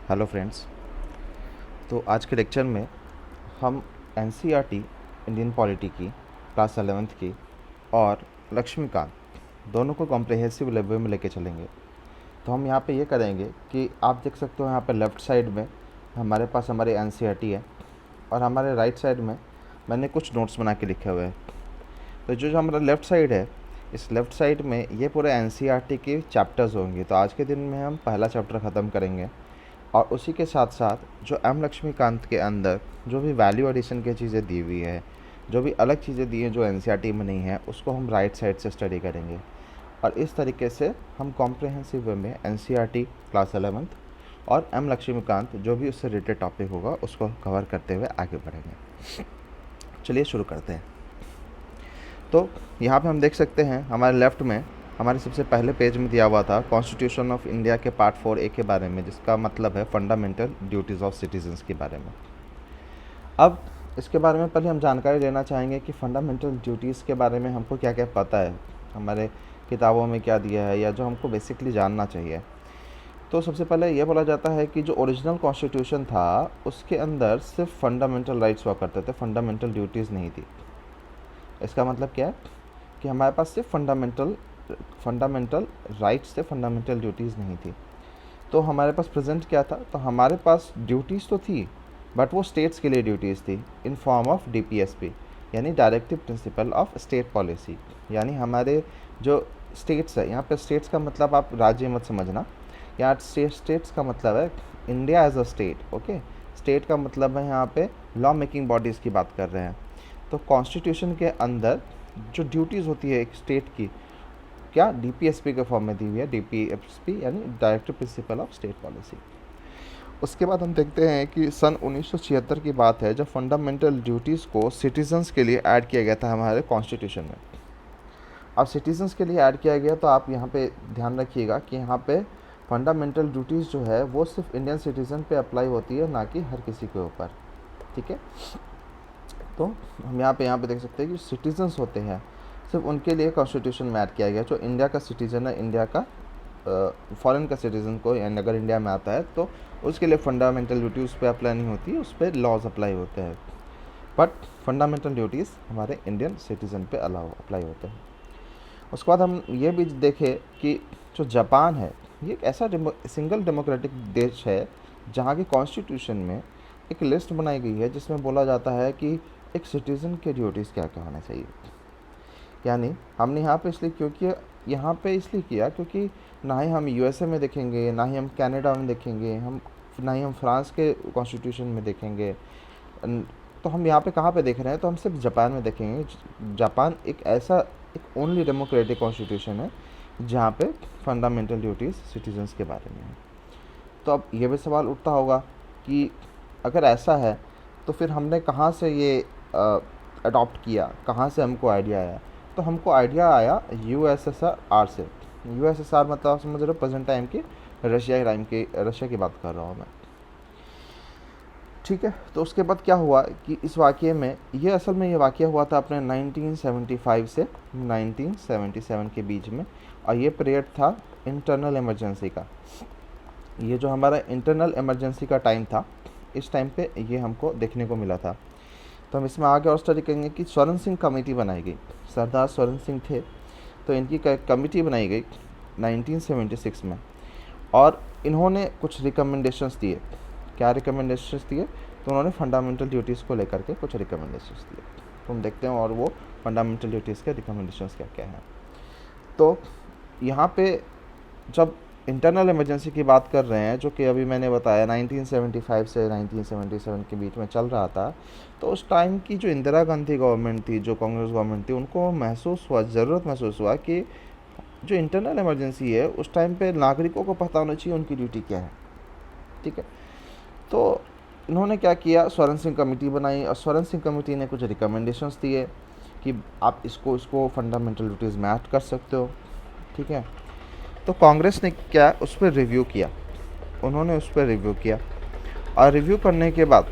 Hello friends. तो आज के लेक्चर में हम एनसीईआरटी इंडियन पॉलिटी की क्लास 11th की और लक्ष्मीकांत दोनों को कॉम्प्रिहेंसिव लेवल में लेके चलेंगे। तो हम यहाँ पे ये करेंगे कि आप देख सकते हो यहाँ पे लेफ़्ट साइड में हमारे पास हमारी एनसीईआरटी है और हमारे राइट साइड में मैंने कुछ नोट्स बना के लिखे हुए हैं। तो जो हमारा लेफ़्ट साइड है, इस लेफ़्ट साइड में ये पूरे एनसीईआरटी के चैप्टर्स होंगे। तो आज के दिन में हम पहला चैप्टर ख़त्म करेंगे और उसी के साथ साथ जो एम लक्ष्मीकांत के अंदर जो भी वैल्यू एडिशन की चीज़ें दी हुई है, जो भी अलग चीज़ें दी हैं जो एनसीईआरटी में नहीं है, उसको हम राइट साइड से स्टडी करेंगे। और इस तरीके से हम कॉम्प्रिहेंसिव वे में एनसीईआरटी क्लास 11th और एम लक्ष्मीकांत जो भी उससे रिलेटेड टॉपिक होगा उसको कवर करते हुए आगे बढ़ेंगे। चलिए शुरू करते हैं। तो यहाँ पे हम देख सकते हैं हमारे लेफ़्ट में हमारे सबसे पहले पेज में दिया हुआ था कॉन्स्टिट्यूशन ऑफ इंडिया के पार्ट 4A के बारे में, जिसका मतलब है फंडामेंटल ड्यूटीज़ ऑफ सिटीजन्स के बारे में। अब इसके बारे में पहले हम जानकारी लेना चाहेंगे कि फंडामेंटल ड्यूटीज़ के बारे में हमको क्या क्या पता है, हमारे किताबों में क्या दिया है या जो हमको बेसिकली जानना चाहिए। तो सबसे पहले ये बोला जाता है कि जो ओरिजिनल कॉन्स्टिट्यूशन था उसके अंदर सिर्फ फंडामेंटल राइट्स हुआ करते थे, फंडामेंटल ड्यूटीज़ नहीं थी। इसका मतलब क्या है कि हमारे पास सिर्फ फंडामेंटल राइट्स थे, फंडामेंटल ड्यूटीज़ नहीं थी। तो हमारे पास प्रेजेंट क्या था, तो हमारे पास ड्यूटीज़ तो थी बट वो स्टेट्स के लिए ड्यूटीज़ थी इन फॉर्म ऑफ डीपीएसपी, यानी directive principle of state policy. यानी हमारे जो स्टेट्स है, यहाँ पे स्टेट्स का मतलब आप राज्य मत समझना, यहाँ स्टेट्स का मतलब है India as a state. Okay, state का मतलब है यहाँ पे लॉ मेकिंग बॉडीज़ की बात कर रहे हैं। तो कॉन्स्टिट्यूशन के अंदर जो ड्यूटीज़ होती है एक स्टेट की, क्या डीपीएसपी के फॉर्म में दी हुई है, डीपीएसपी यानी directive principle of state policy. उसके बाद हम देखते हैं कि सन 1976 की बात है जब फंडामेंटल ड्यूटीज़ को सिटीजन्स के लिए ऐड किया गया था हमारे कॉन्स्टिट्यूशन में। अब सिटीजन्स के लिए ऐड किया गया तो आप यहाँ पे ध्यान रखिएगा कि यहाँ पे फंडामेंटल ड्यूटीज़ जो है वो सिर्फ इंडियन सिटीज़न पे अप्लाई होती है, ना कि हर किसी के ऊपर। ठीक है, तो हम यहाँ पे देख सकते हैं कि सिटीजन्स होते हैं सिर्फ उनके लिए कॉन्स्टिट्यूशन में ऐड किया गया। जो इंडिया का सिटीज़न है, इंडिया का फॉरेन का सिटीज़न को, यानी अगर इंडिया में आता है तो उसके लिए फंडामेंटल ड्यूटी उस पर अप्लाई नहीं होती है, उस पर लॉज अप्लाई होते हैं। बट फंडामेंटल ड्यूटीज़ हमारे इंडियन सिटीज़न पे अप्लाई होते हैं। उसके बाद हम ये भी देखें कि जो जापान है ये एक ऐसा सिंगल डेमोक्रेटिक देश है जहाँ की कॉन्स्टिट्यूशन में एक लिस्ट बनाई गई है जिसमें बोला जाता है कि एक सिटीज़न के ड्यूटीज़ क्या क्या होने चाहिए। यानी हमने यहाँ पे इसलिए किया क्योंकि ना ही हम यूएसए में देखेंगे, ना ही हम कनाडा में देखेंगे, ना ही हम फ्रांस के कॉन्स्टिट्यूशन में देखेंगे। तो हम यहाँ पे कहाँ पे देख रहे हैं, तो हम सिर्फ जापान में देखेंगे। जापान एक ओनली डेमोक्रेटिक कॉन्स्टिट्यूशन है जहाँ पे फंडामेंटल ड्यूटीज़ सिटीजन्स के बारे में है। तो अब ये भी सवाल उठता होगा कि अगर ऐसा है तो फिर हमने कहाँ से ये अडॉप्ट किया, कहाँ से हमको आइडिया आया। तो हमको आइडिया आया यूएसएसआर से। यूएसएसआर मतलब आप समझ रहे हो प्रेजेंट टाइम की रशिया की बात कर रहा हूँ मैं। ठीक है, तो उसके बाद क्या हुआ कि इस वाक़ये में ये वाक़या हुआ था अपने 1975 से 1977 के बीच में, और ये पीरियड था इंटरनल इमरजेंसी का। ये जो हमारा इंटरनल इमरजेंसी का टाइम था, इस टाइम पे ये हमको देखने को मिला था। तो हम इसमें आगे और स्टडी करेंगे कि स्वर्ण सिंह कमेटी बनाई गई। सरदार स्वर्ण सिंह थे तो इनकी कमेटी बनाई गई 1976 में, और इन्होंने कुछ रिकमेंडेशंस दिए। क्या रिकमेंडेशंस दिए, तो उन्होंने फंडामेंटल ड्यूटीज़ को लेकर के कुछ रिकमेंडेशंस दिए। तो हम देखते हैं और वो फंडामेंटल ड्यूटीज़ के रिकमेंडेशंस क्या क्या हैं। तो यहाँ पे जब इंटरनल इमरजेंसी की बात कर रहे हैं, जो कि अभी मैंने बताया 1975 से 1977 के बीच में चल रहा था, तो उस टाइम की जो इंदिरा गांधी गवर्नमेंट थी, जो कांग्रेस गवर्नमेंट थी, उनको ज़रूरत महसूस हुआ कि जो इंटरनल इमरजेंसी है उस टाइम पे नागरिकों को पता होना चाहिए उनकी ड्यूटी क्या है। ठीक है, तो इन्होंने क्या किया, स्वर्ण सिंह कमेटी बनाई, और स्वर्ण सिंह कमेटी ने कुछ रिकमेंडेशंस दिए कि आप इसको फंडामेंटल ड्यूटीज़ में ऐड कर सकते हो। ठीक है, तो कांग्रेस ने क्या उस पर रिव्यू किया, उन्होंने उस पर रिव्यू किया, और रिव्यू करने के बाद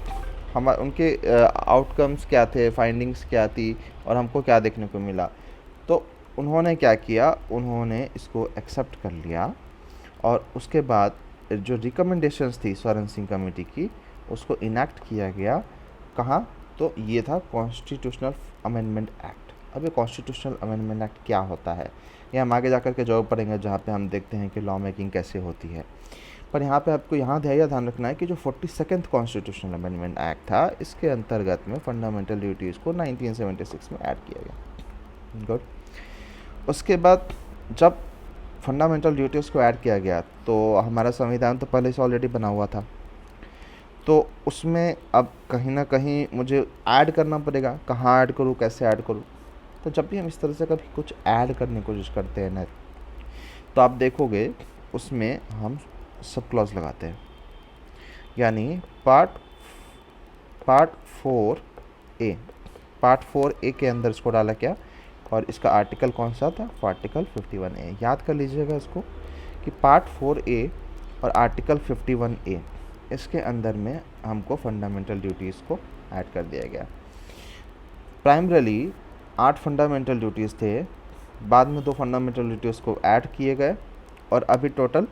उनके आउटकम्स क्या थे, फाइंडिंग्स क्या थी, और हमको क्या देखने को मिला। तो उन्होंने क्या किया, उन्होंने इसको एक्सेप्ट कर लिया, और उसके बाद जो रिकमेंडेशंस थी स्वर्ण सिंह कमेटी की, उसको इनैक्ट किया गया। कहाँ? तो ये था कॉन्स्टिट्यूशनल अमेंडमेंट एक्ट। अब ये कॉन्स्टिट्यूशनल अमेंडमेंट एक्ट क्या होता है, ये हम आगे जाकर के जॉब पढ़ेंगे, जहाँ पे हम देखते हैं कि लॉ मेकिंग कैसे होती है। पर यहाँ पे आपको यहाँ ध्यान रखना है कि जो 42nd कॉन्स्टिट्यूशनल अमेंडमेंट एक्ट था, इसके अंतर्गत में फंडामेंटल ड्यूटीज़ को 1976 में ऐड किया गया। गुड। उसके बाद जब फंडामेंटल ड्यूटीज़ को ऐड किया गया तो हमारा संविधान तो पहले से ऑलरेडी बना हुआ था, तो उसमें अब कहीं ना कहीं मुझे ऐड करना पड़ेगा। कहाँ ऐड करूँ, कैसे ऐड करूँ? तो जब भी हम इस तरह से कभी कुछ ऐड करने की कोशिश करते हैं ना, तो आप देखोगे उसमें हम सब क्लॉज लगाते हैं। यानी पार्ट 4A के अंदर इसको डाला क्या, और इसका आर्टिकल कौन सा था? Article 51A। याद कर लीजिएगा इसको कि पार्ट 4A और आर्टिकल 51A, इसके अंदर में हमको फंडामेंटल ड्यूटीज़ को ऐड कर दिया गया। प्राइमरली 8 फंडामेंटल ड्यूटीज़ थे, बाद में 2 फंडामेंटल ड्यूटीज़ को ऐड किए गए, और अभी टोटल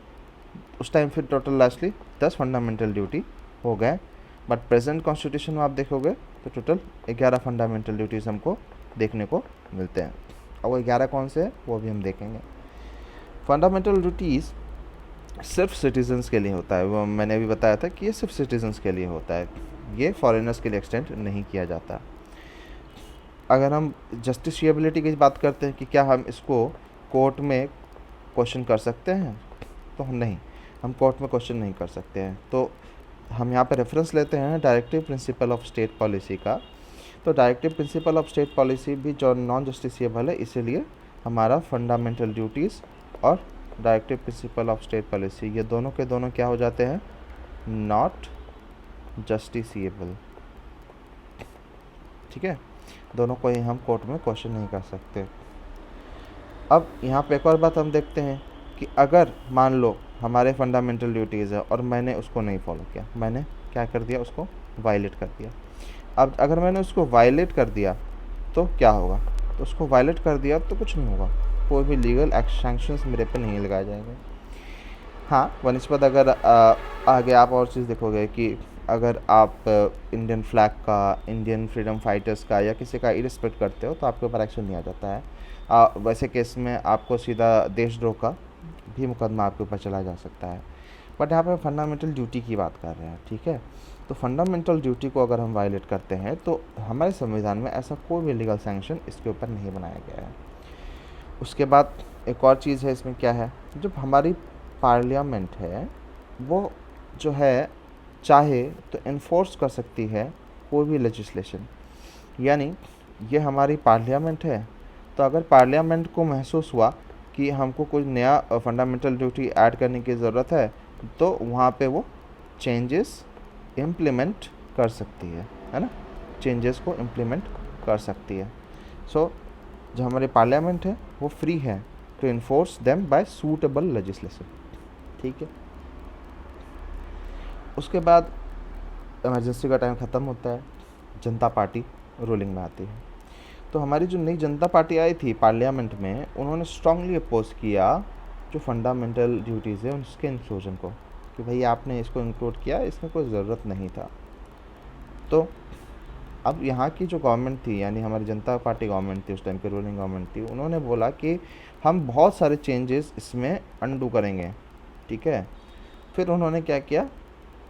उस टाइम फिर टोटल लास्टली 10 फंडामेंटल ड्यूटी हो गए। बट प्रेजेंट कॉन्स्टिट्यूशन में आप देखोगे तो टोटल 11 फंडामेंटल ड्यूटीज़ हमको देखने को मिलते हैं, और वो 11 कौन से हैं वो भी हम देखेंगे। फंडामेंटल ड्यूटीज़ सिर्फ सिटीजन्स के लिए होता है, वो मैंने अभी बताया था कि ये सिर्फ सिटीजन्स के लिए होता है, ये फॉरेनर्स के लिए एक्सटेंड नहीं किया जाता। अगर हम जस्टिसिएबिलिटी की बात करते हैं कि क्या हम इसको कोर्ट में क्वेश्चन कर सकते हैं, तो नहीं, हम कोर्ट में क्वेश्चन नहीं कर सकते हैं। तो हम यहाँ पे रेफरेंस लेते हैं directive principle of state policy का। तो directive principle of state policy भी जो नॉन जस्टिसिएबल है, इसीलिए हमारा फंडामेंटल ड्यूटीज़ और directive principle of state policy, ये दोनों के दोनों क्या हो जाते हैं? Not justiciable. ठीक है, दोनों को ही हम कोर्ट में क्वेश्चन नहीं कर सकते। अब यहाँ पे एक और बात हम देखते हैं कि अगर मान लो हमारे फंडामेंटल ड्यूटीज़ है और मैंने उसको नहीं फॉलो किया, मैंने क्या कर दिया? उसको वायलेट कर दिया। अब अगर मैंने उसको वायलेट कर दिया तो क्या होगा? तो उसको वायलेट कर दिया तो कुछ नहीं होगा, कोई भी लीगल सैंक्शंस मेरे पे नहीं लगाए जाएंगे। हाँ, बनस्पत अगर आगे आप और चीज़ देखोगे कि अगर आप इंडियन फ्लैग का, इंडियन फ्रीडम फाइटर्स का या किसी का इरिस्पेक्ट करते हो तो आपके ऊपर एक्शन नहीं आ जाता है। वैसे केस में आपको सीधा देशद्रोह का भी मुकदमा आपके ऊपर चला जा सकता है। बट यहाँ पे फंडामेंटल ड्यूटी की बात कर रहे हैं, ठीक है? तो फंडामेंटल ड्यूटी को अगर हम वायलेट करते हैं तो हमारे संविधान में ऐसा कोई भी लीगल सैंक्शन इसके ऊपर नहीं बनाया गया है। उसके बाद एक और चीज़ है इसमें, क्या है? जब हमारी पार्लियामेंट है, वो जो है चाहे तो इन्फोर्स कर सकती है कोई भी लेजिस्लेशन। यानी ये हमारी पार्लियामेंट है, तो अगर पार्लियामेंट को महसूस हुआ कि हमको कोई नया फंडामेंटल ड्यूटी ऐड करने की ज़रूरत है, तो वहाँ पे वो चेंजेस इम्प्लीमेंट कर सकती है ना? चेंजेस को इम्प्लीमेंट कर सकती है। सो जो हमारी पार्लियामेंट है वो फ्री है to enforce them by suitable legislation. ठीक है, उसके बाद इमरजेंसी का टाइम ख़त्म होता है, जनता पार्टी रूलिंग में आती है। तो हमारी जो नई जनता पार्टी आई थी पार्लियामेंट में, उन्होंने स्ट्रांगली अपोज किया जो फंडामेंटल ड्यूटीज़ है उसके इंक्लूजन को, कि भाई आपने इसको इंक्लूड किया, इसमें कोई ज़रूरत नहीं था। तो अब यहाँ की जो गवर्नमेंट थी, यानी हमारी जनता पार्टी गवर्नमेंट थी, उस टाइम की रूलिंग गवर्नमेंट थी, उन्होंने बोला कि हम बहुत सारे चेंजेस इसमें अंडू करेंगे। ठीक है, फिर उन्होंने क्या किया,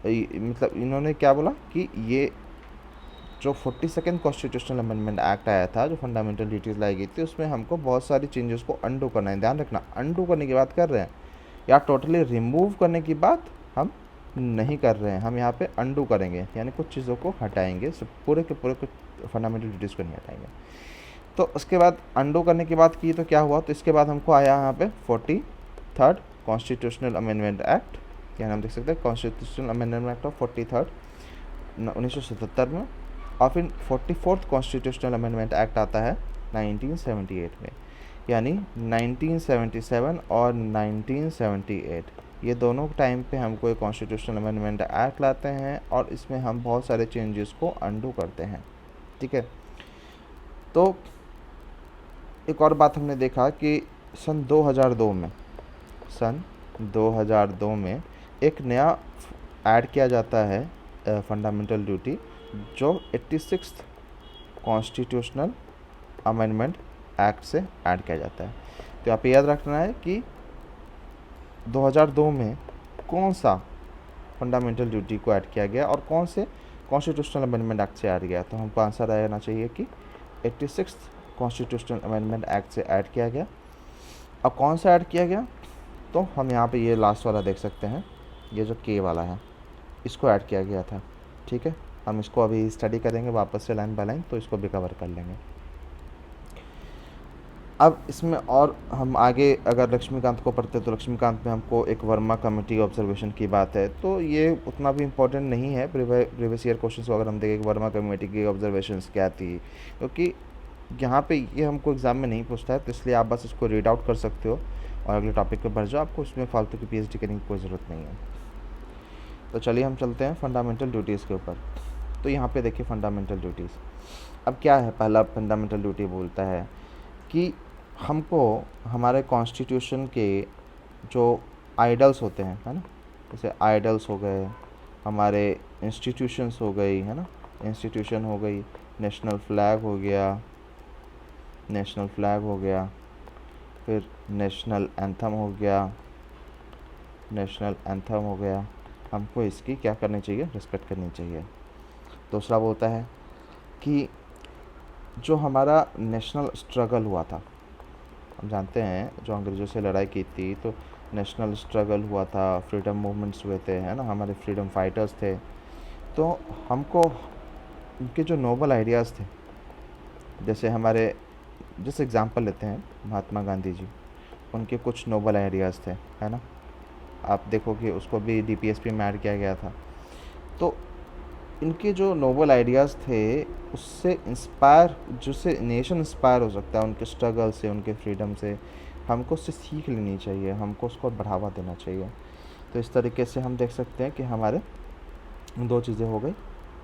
मतलब इन्होंने क्या बोला कि ये जो 42nd कॉन्स्टिट्यूशनल अमेंडमेंट एक्ट आया था, जो फंडामेंटल ड्यूटीज़ लाई गई थी, उसमें हमको बहुत सारी चेंजेस को अंडू करना है। ध्यान रखना, अंडू करने की बात कर रहे हैं, या टोटली रिमूव करने की बात हम नहीं कर रहे हैं। हम यहाँ पे अंडू करेंगे, यानी कुछ चीज़ों को हटाएंगे, पूरे के पूरे कुछ फंडामेंटल ड्यूटीज़ को नहीं हटाएंगे। तो उसके बाद अंडू करने की बात की तो क्या हुआ? तो इसके बाद हमको आया यहाँ पे 43rd कॉन्स्टिट्यूशनल अमेंडमेंट एक्ट, यानी हम देख सकते हैं constitutional amendment act of 43rd 1977 में, और फिर 44th कॉन्स्टिट्यूशनल अमेंडमेंट एक्ट आता है 1978 में। यानी 1977 और 1978 ये दोनों टाइम पे हमको एक कॉन्स्टिट्यूशनल अमेंडमेंट एक्ट लाते हैं, और इसमें हम बहुत सारे चेंजेस को अंडू करते हैं। ठीक है, तो एक और बात हमने देखा कि सन 2002 में एक नया ऐड किया जाता है फंडामेंटल ड्यूटी, जो 86th कॉन्स्टिट्यूशनल अमेंडमेंट एक्ट से ऐड किया जाता है। तो आप याद रखना है कि 2002 में कौन सा फंडामेंटल ड्यूटी को ऐड किया गया और कौन से कॉन्स्टिट्यूशनल अमेंडमेंट एक्ट से ऐड गया। तो हमको आंसर रहना चाहिए कि 86th कॉन्स्टिट्यूशनल अमेंडमेंट एक्ट से ऐड किया गया। अब कौन सा ऐड किया गया, तो हम यहाँ पे ये लास्ट वाला देख सकते हैं, ये जो के वाला है, इसको ऐड किया गया था। ठीक है, हम इसको अभी स्टडी करेंगे वापस से लाइन बाय लाइन, तो इसको भी कवर कर लेंगे। अब इसमें और हम आगे अगर लक्ष्मीकांत को पढ़ते तो लक्ष्मीकांत में हमको एक वर्मा कमेटी ऑब्जर्वेशन की बात है, तो ये उतना भी इम्पोर्टेंट नहीं है। प्रीवियस ईयर क्वेश्चन को अगर हम देखें कि वर्मा कमेटी की ऑब्जर्वेशंस क्या थी, क्योंकि यहाँ पे ये हमको एग्ज़ाम में नहीं पूछता है, तो इसलिए आप बस इसको रीड आउट कर सकते हो और अगले टॉपिक पे बढ़ जाओ। आपको इसमें फालतू की पीएचडी करने की कोई ज़रूरत नहीं है। तो चलिए हम चलते हैं फंडामेंटल ड्यूटीज़ के ऊपर। तो यहाँ पे देखिए फंडामेंटल ड्यूटीज़, अब क्या है, पहला फंडामेंटल ड्यूटी बोलता है कि हमको हमारे कॉन्स्टिट्यूशन के जो आइडल्स होते हैं, है ना, जैसे आइडल्स हो गए, हमारे इंस्टीट्यूशंस हो गई, है ना, इंस्टीट्यूशन हो गई, नेशनल फ्लैग हो गया, नेशनल फ्लैग हो गया, फिर नेशनल एंथम हो गया, नेशनल एंथम हो गया, हमको इसकी क्या करनी चाहिए, रिस्पेक्ट करनी चाहिए। दूसरा बोलता है कि जो हमारा नेशनल स्ट्रगल हुआ था, हम जानते हैं जो अंग्रेज़ों से लड़ाई की थी, तो नेशनल स्ट्रगल हुआ था, फ्रीडम मूवमेंट्स हुए थे, है ना, हमारे फ्रीडम फाइटर्स थे। तो हमको उनके जो नोबल आइडियाज़ थे, जैसे हमारे जैसे एग्जांपल लेते हैं महात्मा गांधी जी, उनके कुछ नोबल आइडियाज़ थे, है ना, आप देखो कि उसको भी डीपीएसपी में ऐड किया गया था। तो इनके जो नोबल आइडियाज़ थे, उससे इंस्पायर, जिससे नेशन इंस्पायर हो सकता है, उनके स्ट्रगल से, उनके फ्रीडम से, हमको उससे सीख लेनी चाहिए, हमको उसको बढ़ावा देना चाहिए। तो इस तरीके से हम देख सकते हैं कि हमारे दो चीज़ें हो गई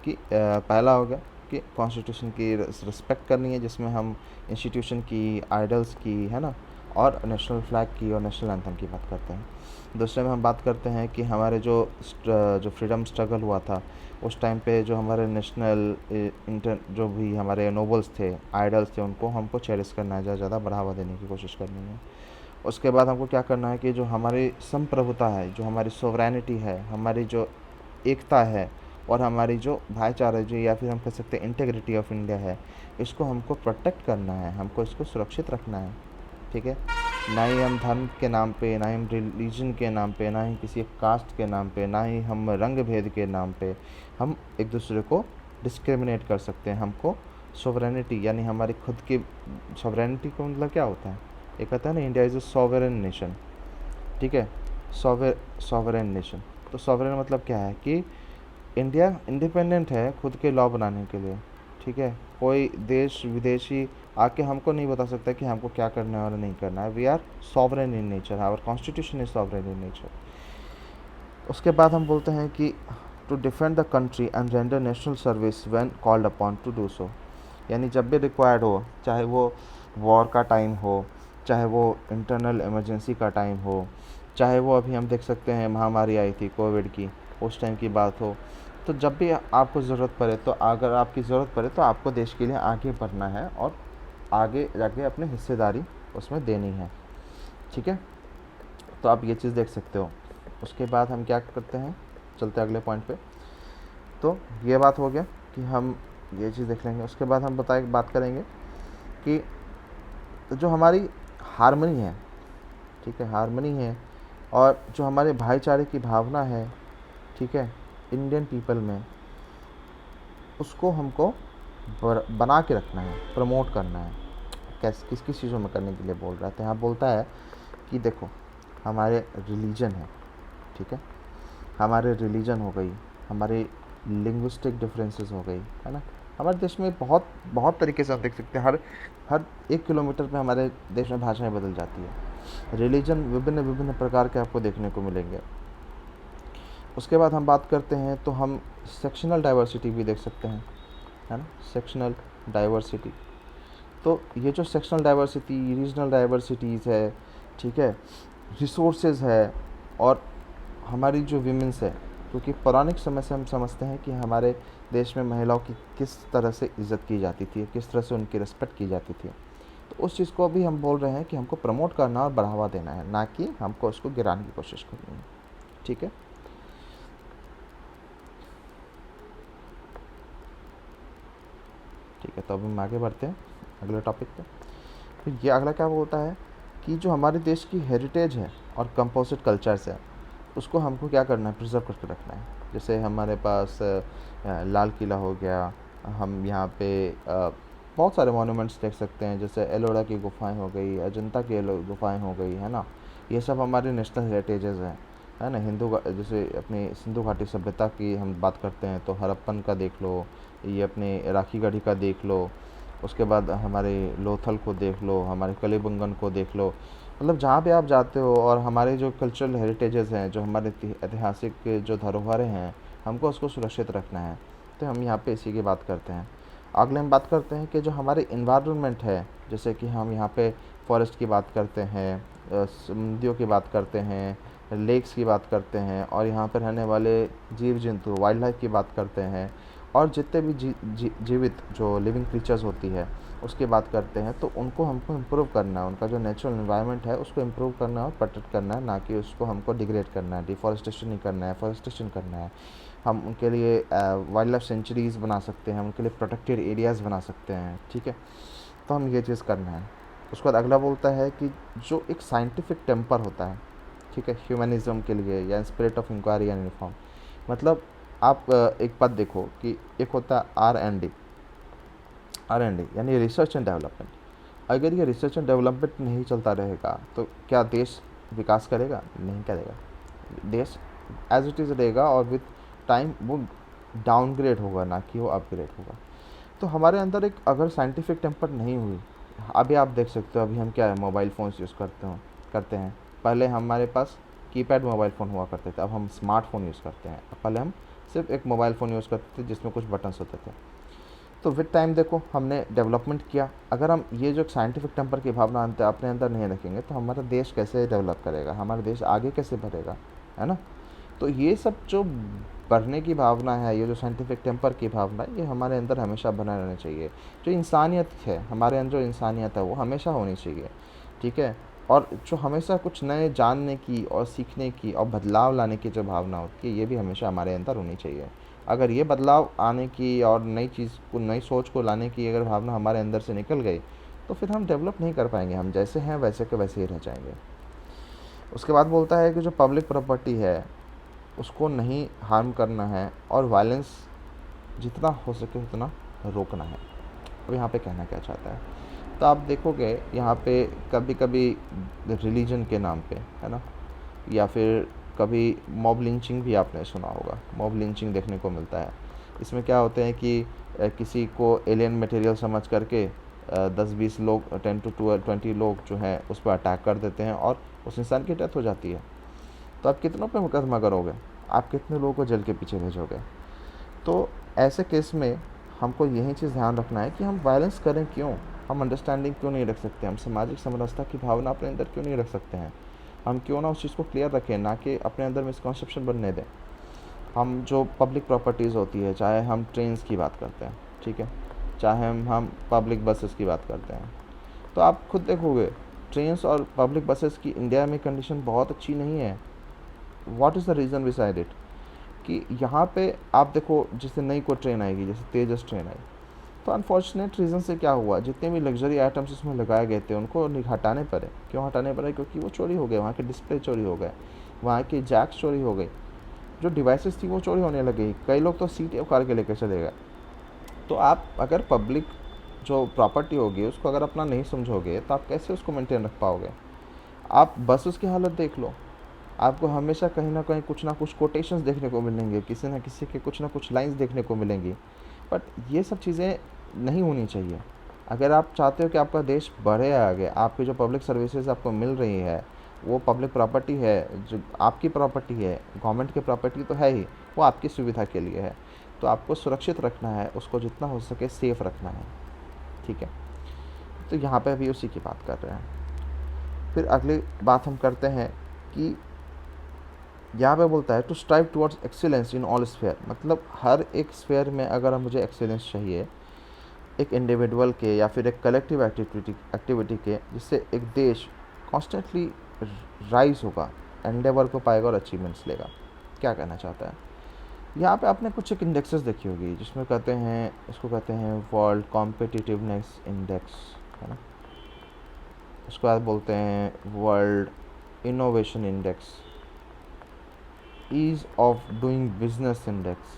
कि पहला हो गया कि कॉन्स्टिट्यूशन की रिस्पेक्ट करनी है, जिसमें हम इंस्टीट्यूशन की, आइडल्स की, है ना, और नेशनल फ्लैग की और नेशनल एंथम की बात करते हैं। दूसरे में हम बात करते हैं कि हमारे जो फ्रीडम स्ट्रगल हुआ था, उस टाइम पे जो हमारे नेशनल जो भी हमारे नोबल्स थे, आइडल्स थे, उनको हमको चेरिश करना है, ज़्यादा बढ़ावा देने की कोशिश करनी है। उसके बाद हमको क्या करना है कि जो हमारी संप्रभुता है, जो हमारी सोवरेनिटी है, हमारी जो एकता है और हमारी जो भाईचारा जो, या फिर हम कह सकते हैं इंटीग्रिटी ऑफ इंडिया है, इसको हमको प्रोटेक्ट करना है, हमको इसको सुरक्षित रखना है। ठीक है, ना ही हम धर्म के नाम पे, ना ही हम रिलीजन के नाम पे, ना ही किसी कास्ट के नाम पे, ना ही हम रंग भेद के नाम पे हम एक दूसरे को डिस्क्रिमिनेट कर सकते हैं। हमको सोवरेनिटी, यानी हमारी खुद की सोवरेनिटी को मतलब क्या होता है, एक कहता है ना, India is a sovereign nation. ठीक है, सॉवरेन नेशन, तो सॉवरेन मतलब क्या है कि इंडिया इंडिपेंडेंट है खुद के लॉ बनाने के लिए। ठीक है, कोई देश विदेशी आके हमको नहीं बता सकता कि हमको क्या करना है और नहीं करना है। We are sovereign in nature, our constitution is sovereign in nature. उसके बाद हम बोलते हैं कि to defend the country and render national service when called upon to do so, यानी जब भी रिक्वायर्ड हो, चाहे वो वॉर का टाइम हो, चाहे वो इंटरनल इमरजेंसी का टाइम हो, चाहे वो अभी हम देख सकते हैं महामारी आई थी कोविड की, उस टाइम की बात हो, तो जब भी आपको ज़रूरत पड़े, तो अगर आपकी ज़रूरत पड़े तो आपको देश के लिए आगे बढ़ना है और आगे जाके अपनी हिस्सेदारी उसमें देनी है। ठीक है, तो आप ये चीज़ देख सकते हो। उसके बाद हम क्या करते हैं, चलते हैं अगले पॉइंट पे। तो ये बात हो गया कि हम ये चीज़ देख लेंगे। उसके बाद हम बात करेंगे कि जो हमारी हारमनी है, ठीक है, हारमनी है, और जो हमारे भाईचारे की भावना है, ठीक है, इंडियन पीपल में, उसको हमको बना के रखना है, प्रमोट करना है। किस किस चीज़ों में करने के लिए बोल रहा है, तो यहाँ बोलता है कि देखो हमारे रिलीजन है, ठीक है, हमारे रिलीजन हो गई, हमारे लिंग्विस्टिक डिफरेंसेस हो गई, है ना, हमारे देश में बहुत बहुत तरीके से हम देख सकते हैं, हर 1 किलोमीटर पे हमारे देश में भाषाएं बदल जाती है। रिलीजन विभिन्न विभिन्न प्रकार के आपको देखने को मिलेंगे। उसके बाद हम बात करते हैं तो हम सेक्शनल डाइवर्सिटी भी देख सकते हैं, है ना, सेक्शनल डाइवर्सिटी। तो ये जो सेक्शनल डाइवर्सिटी, रीजनल डाइवर्सिटीज़ है, ठीक है, रिसोर्सेज है, और हमारी जो वीमेंस है, क्योंकि पौराणिक समय से हम समझते हैं कि हमारे देश में महिलाओं की किस तरह से इज़्ज़त की जाती थी, किस तरह से उनकी रिस्पेक्ट की जाती थी। तो उस चीज़ को अभी हम बोल रहे हैं कि हमको प्रमोट करना और बढ़ावा देना है, ना कि हमको उसको गिराने की कोशिश करनी है। ठीक है, ठीक है। तो अब हम आगे बढ़ते हैं अगले टॉपिक पे। फिर ये अगला क्या बोलता है कि जो हमारे देश की हेरिटेज है और कंपोजिट कल्चर्स है, उसको हमको क्या करना है, प्रिजर्व करके रखना है। जैसे हमारे पास लाल किला हो गया, हम यहाँ पे बहुत सारे मॉन्यूमेंट्स देख सकते हैं, जैसे एलोरा की गुफाएं हो गई, अजंता की गुफाएं हो गई, है ना। ये सब हमारे नेशनल हेरिटेजेस हैं, है ना। जैसे अपनी सिंधु घाटी सभ्यता की हम बात करते हैं तो हड़प्पन का देख लो, ये अपने राखी गढ़ी का देख लो, उसके बाद हमारे लोथल को देख लो, हमारे कलिबंगन को देख लो। मतलब जहाँ भी आप जाते हो, और हमारे जो कल्चरल हेरिटेजेस हैं, जो हमारे ऐतिहासिक जो धरोहरें हैं, हमको उसको सुरक्षित रखना है। तो हम यहाँ पे इसी की बात करते हैं। अगले हम बात करते हैं कि जो हमारे इन्वायरमेंट है, जैसे कि हम यहाँ पे फॉरेस्ट की बात करते हैं, नदियों की बात करते हैं, लेक्स की बात करते हैं, और यहाँ पर रहने वाले जीव जंतु, वाइल्ड लाइफ की बात करते हैं, और जितने भी जीवित जो लिविंग क्रीचर्स होती है उसकी बात करते हैं। तो उनको हमको इम्प्रूव करना है, उनका जो नेचुरल इन्वायरमेंट है उसको इम्प्रूव करना है और प्रोटेक्ट करना है, ना कि उसको हमको डिग्रेड करना है, डिफॉरेस्टेशन नहीं करना है, फॉरेस्टेशन करना है। हम उनके लिए वाइल्ड लाइफ सेंचुरीज़ बना सकते हैं, उनके लिए प्रोटेक्टेड एरियाज़ बना सकते हैं। ठीक है, तो हम ये चीज़ करना है। उसके बाद अगला बोलता है कि जो एक साइंटिफिक टेम्पर होता है, ठीक है, ह्यूमनिज़्म के लिए, या spirit of inquiry and reform. मतलब आप एक बात देखो कि एक होता है R&D यानी रिसर्च एंड डेवलपमेंट। अगर ये रिसर्च एंड डेवलपमेंट नहीं चलता रहेगा तो क्या देश विकास करेगा? नहीं करेगा। देश एज इट इज़ रहेगा, और विथ टाइम वो डाउनग्रेड होगा, ना कि वो अपग्रेड होगा। तो हमारे अंदर एक अगर साइंटिफिक टेम्पर नहीं हुई, अभी आप देख सकते हो, अभी हम क्या है, मोबाइल फ़ोन्स यूज़ करते हैं। पहले हमारे पास कीपैड मोबाइल फ़ोन हुआ करते थे, अब हम स्मार्टफोन यूज़ करते हैं। पहले हम सिर्फ एक मोबाइल फ़ोन यूज़ करते थे जिसमें कुछ बटन्स होते थे। तो विद टाइम देखो हमने डेवलपमेंट किया। अगर हम ये जो साइंटिफिक टेम्पर की भावना अपने अंदर नहीं रखेंगे तो हमारा देश कैसे डेवलप करेगा, हमारा देश आगे कैसे बढ़ेगा, है ना। तो ये सब जो बढ़ने की भावना है, ये जो साइंटिफिक टेम्पर की भावना है, ये हमारे अंदर हमेशा बना रहना चाहिए। जो इंसानियत है हमारे अंदर, जो इंसानियत है वो हमेशा होनी चाहिए। ठीक है, और जो हमेशा कुछ नए जानने की और सीखने की और बदलाव लाने की जो भावना होती है, ये भी हमेशा हमारे अंदर होनी चाहिए। अगर ये बदलाव आने की और नई चीज़ को, नई सोच को लाने की अगर भावना हमारे अंदर से निकल गई तो फिर हम डेवलप नहीं कर पाएंगे, हम जैसे हैं वैसे के वैसे ही रह जाएंगे। उसके बाद बोलता है कि जो पब्लिक प्रॉपर्टी है उसको नहीं हार्म करना है, और वायलेंस जितना हो सके उतना रोकना है। अब यहाँ पे कहना क्या चाहता है, तो आप देखोगे यहाँ पे कभी कभी रिलीजन के नाम पे, है ना, या फिर कभी मॉब लिंचिंग भी आपने सुना होगा, मॉब लिंचिंग देखने को मिलता है। इसमें क्या होते हैं कि किसी को एलियन मटेरियल समझ करके 10-20 लोग, 10 to 20 लोग जो हैं उस पर अटैक कर देते हैं और उस इंसान की डेथ हो जाती है। तो आप कितनों पे मुकदमा करोगे, आप कितने लोगों को जेल के पीछे भेजोगे? तो ऐसे केस में हमको यही चीज़ ध्यान रखना है कि हम वायलेंस करें क्यों, हम अंडरस्टैंडिंग क्यों नहीं रख सकते, हम सामाजिक समरसता की भावना अपने अंदर क्यों नहीं रख सकते हैं। हम क्यों ना उस चीज़ को क्लियर रखें, ना कि अपने अंदर मिसकॉन्सेप्शन बनने दें। हम जो पब्लिक प्रॉपर्टीज़ होती है, चाहे हम ट्रेन्स की बात करते हैं, ठीक है, चाहे हम पब्लिक बसेस की बात करते हैं, तो आप खुद देखोगे ट्रेन्स और पब्लिक बसेस की इंडिया में कंडीशन बहुत अच्छी नहीं है। What is the reason beside it, कि यहाँ पे आप देखो, जैसे नई कोई ट्रेन आएगी, जैसे तेजस ट्रेन आई, तो अनफॉर्चुनेट रीज़न से क्या हुआ, जितने भी लग्जरी आइटम्स उसमें लगाए गए थे उनको हटाने पड़े। क्यों हटाने पड़े? क्योंकि वो चोरी हो गए, वहाँ के डिस्प्ले चोरी हो गए, वहाँ की जैक्स चोरी हो गई, जो डिवाइसेस थी वो चोरी होने लगी। कई लोग तो सीट उखाड़ के लेकर चले गए। तो आप अगर पब्लिक जो प्रॉपर्टी होगी उसको अगर अपना नहीं समझोगे तो आप कैसे उसको मेंटेन रख पाओगे? आप बसेस की हालत देख लो, आपको हमेशा कहीं ना कुछ कोटेशंस देखने को मिलेंगे, किसी न किसी के कुछ ना कुछ लाइंस देखने को मिलेंगी। बट ये सब चीज़ें नहीं होनी चाहिए। अगर आप चाहते हो कि आपका देश बढ़े आगे, आपकी जो पब्लिक सर्विसेज आपको मिल रही है वो पब्लिक प्रॉपर्टी है, जो आपकी प्रॉपर्टी है, गवर्नमेंट की प्रॉपर्टी तो है ही, वो आपकी सुविधा के लिए है, तो आपको सुरक्षित रखना है, उसको जितना हो सके सेफ़ रखना है। ठीक है, तो यहाँ पे भी उसी की बात कर रहे हैं। फिर अगली बात हम करते हैं कि यहाँ पे बोलता है to strive towards excellence in all sphere, मतलब हर एक स्फेयर में अगर मुझे एक्सीलेंस चाहिए एक इंडिविजुअल के या फिर एक कलेक्टिव एक्टिविटी के, जिससे एक देश कॉन्स्टेंटली राइज होगा, एंडेवर को पाएगा और अचीवमेंट्स लेगा। क्या कहना चाहता है यहाँ पे? आपने कुछ एक इंडेक्सेस देखी होगी जिसमें कहते हैं, इसको कहते हैं वर्ल्ड कॉम्पिटिटिवनेस इंडेक्स, है ना। उसके बाद बोलते हैं world innovation index, ease of doing business index,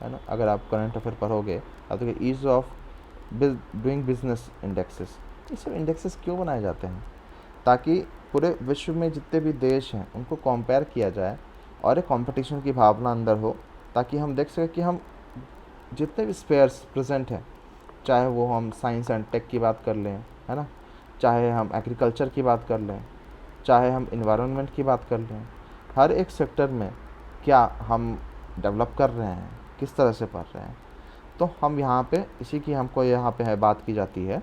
है ना। अगर आप करंट अफेयर पढ़ोगे आप देखिए ease of doing business indexes. ये सब इंडेक्सेस क्यों बनाए जाते हैं? ताकि पूरे विश्व में जितने भी देश हैं उनको कंपेयर किया जाए और एक कंपटीशन की भावना अंदर हो, ताकि हम देख सकें कि हम जितने भी स्पेयर्स प्रेजेंट हैं, चाहे वो हम साइंस एंड टेक की बात कर लें, है ना, चाहे हम एग्रीकल्चर की बात कर लें, चाहे हम इन्वायरमेंट की बात कर लें, हर एक सेक्टर में क्या हम डेवलप कर रहे हैं, किस तरह से पढ़ रहे हैं। तो हम यहाँ पे इसी की हमको यहाँ पे है बात की जाती है।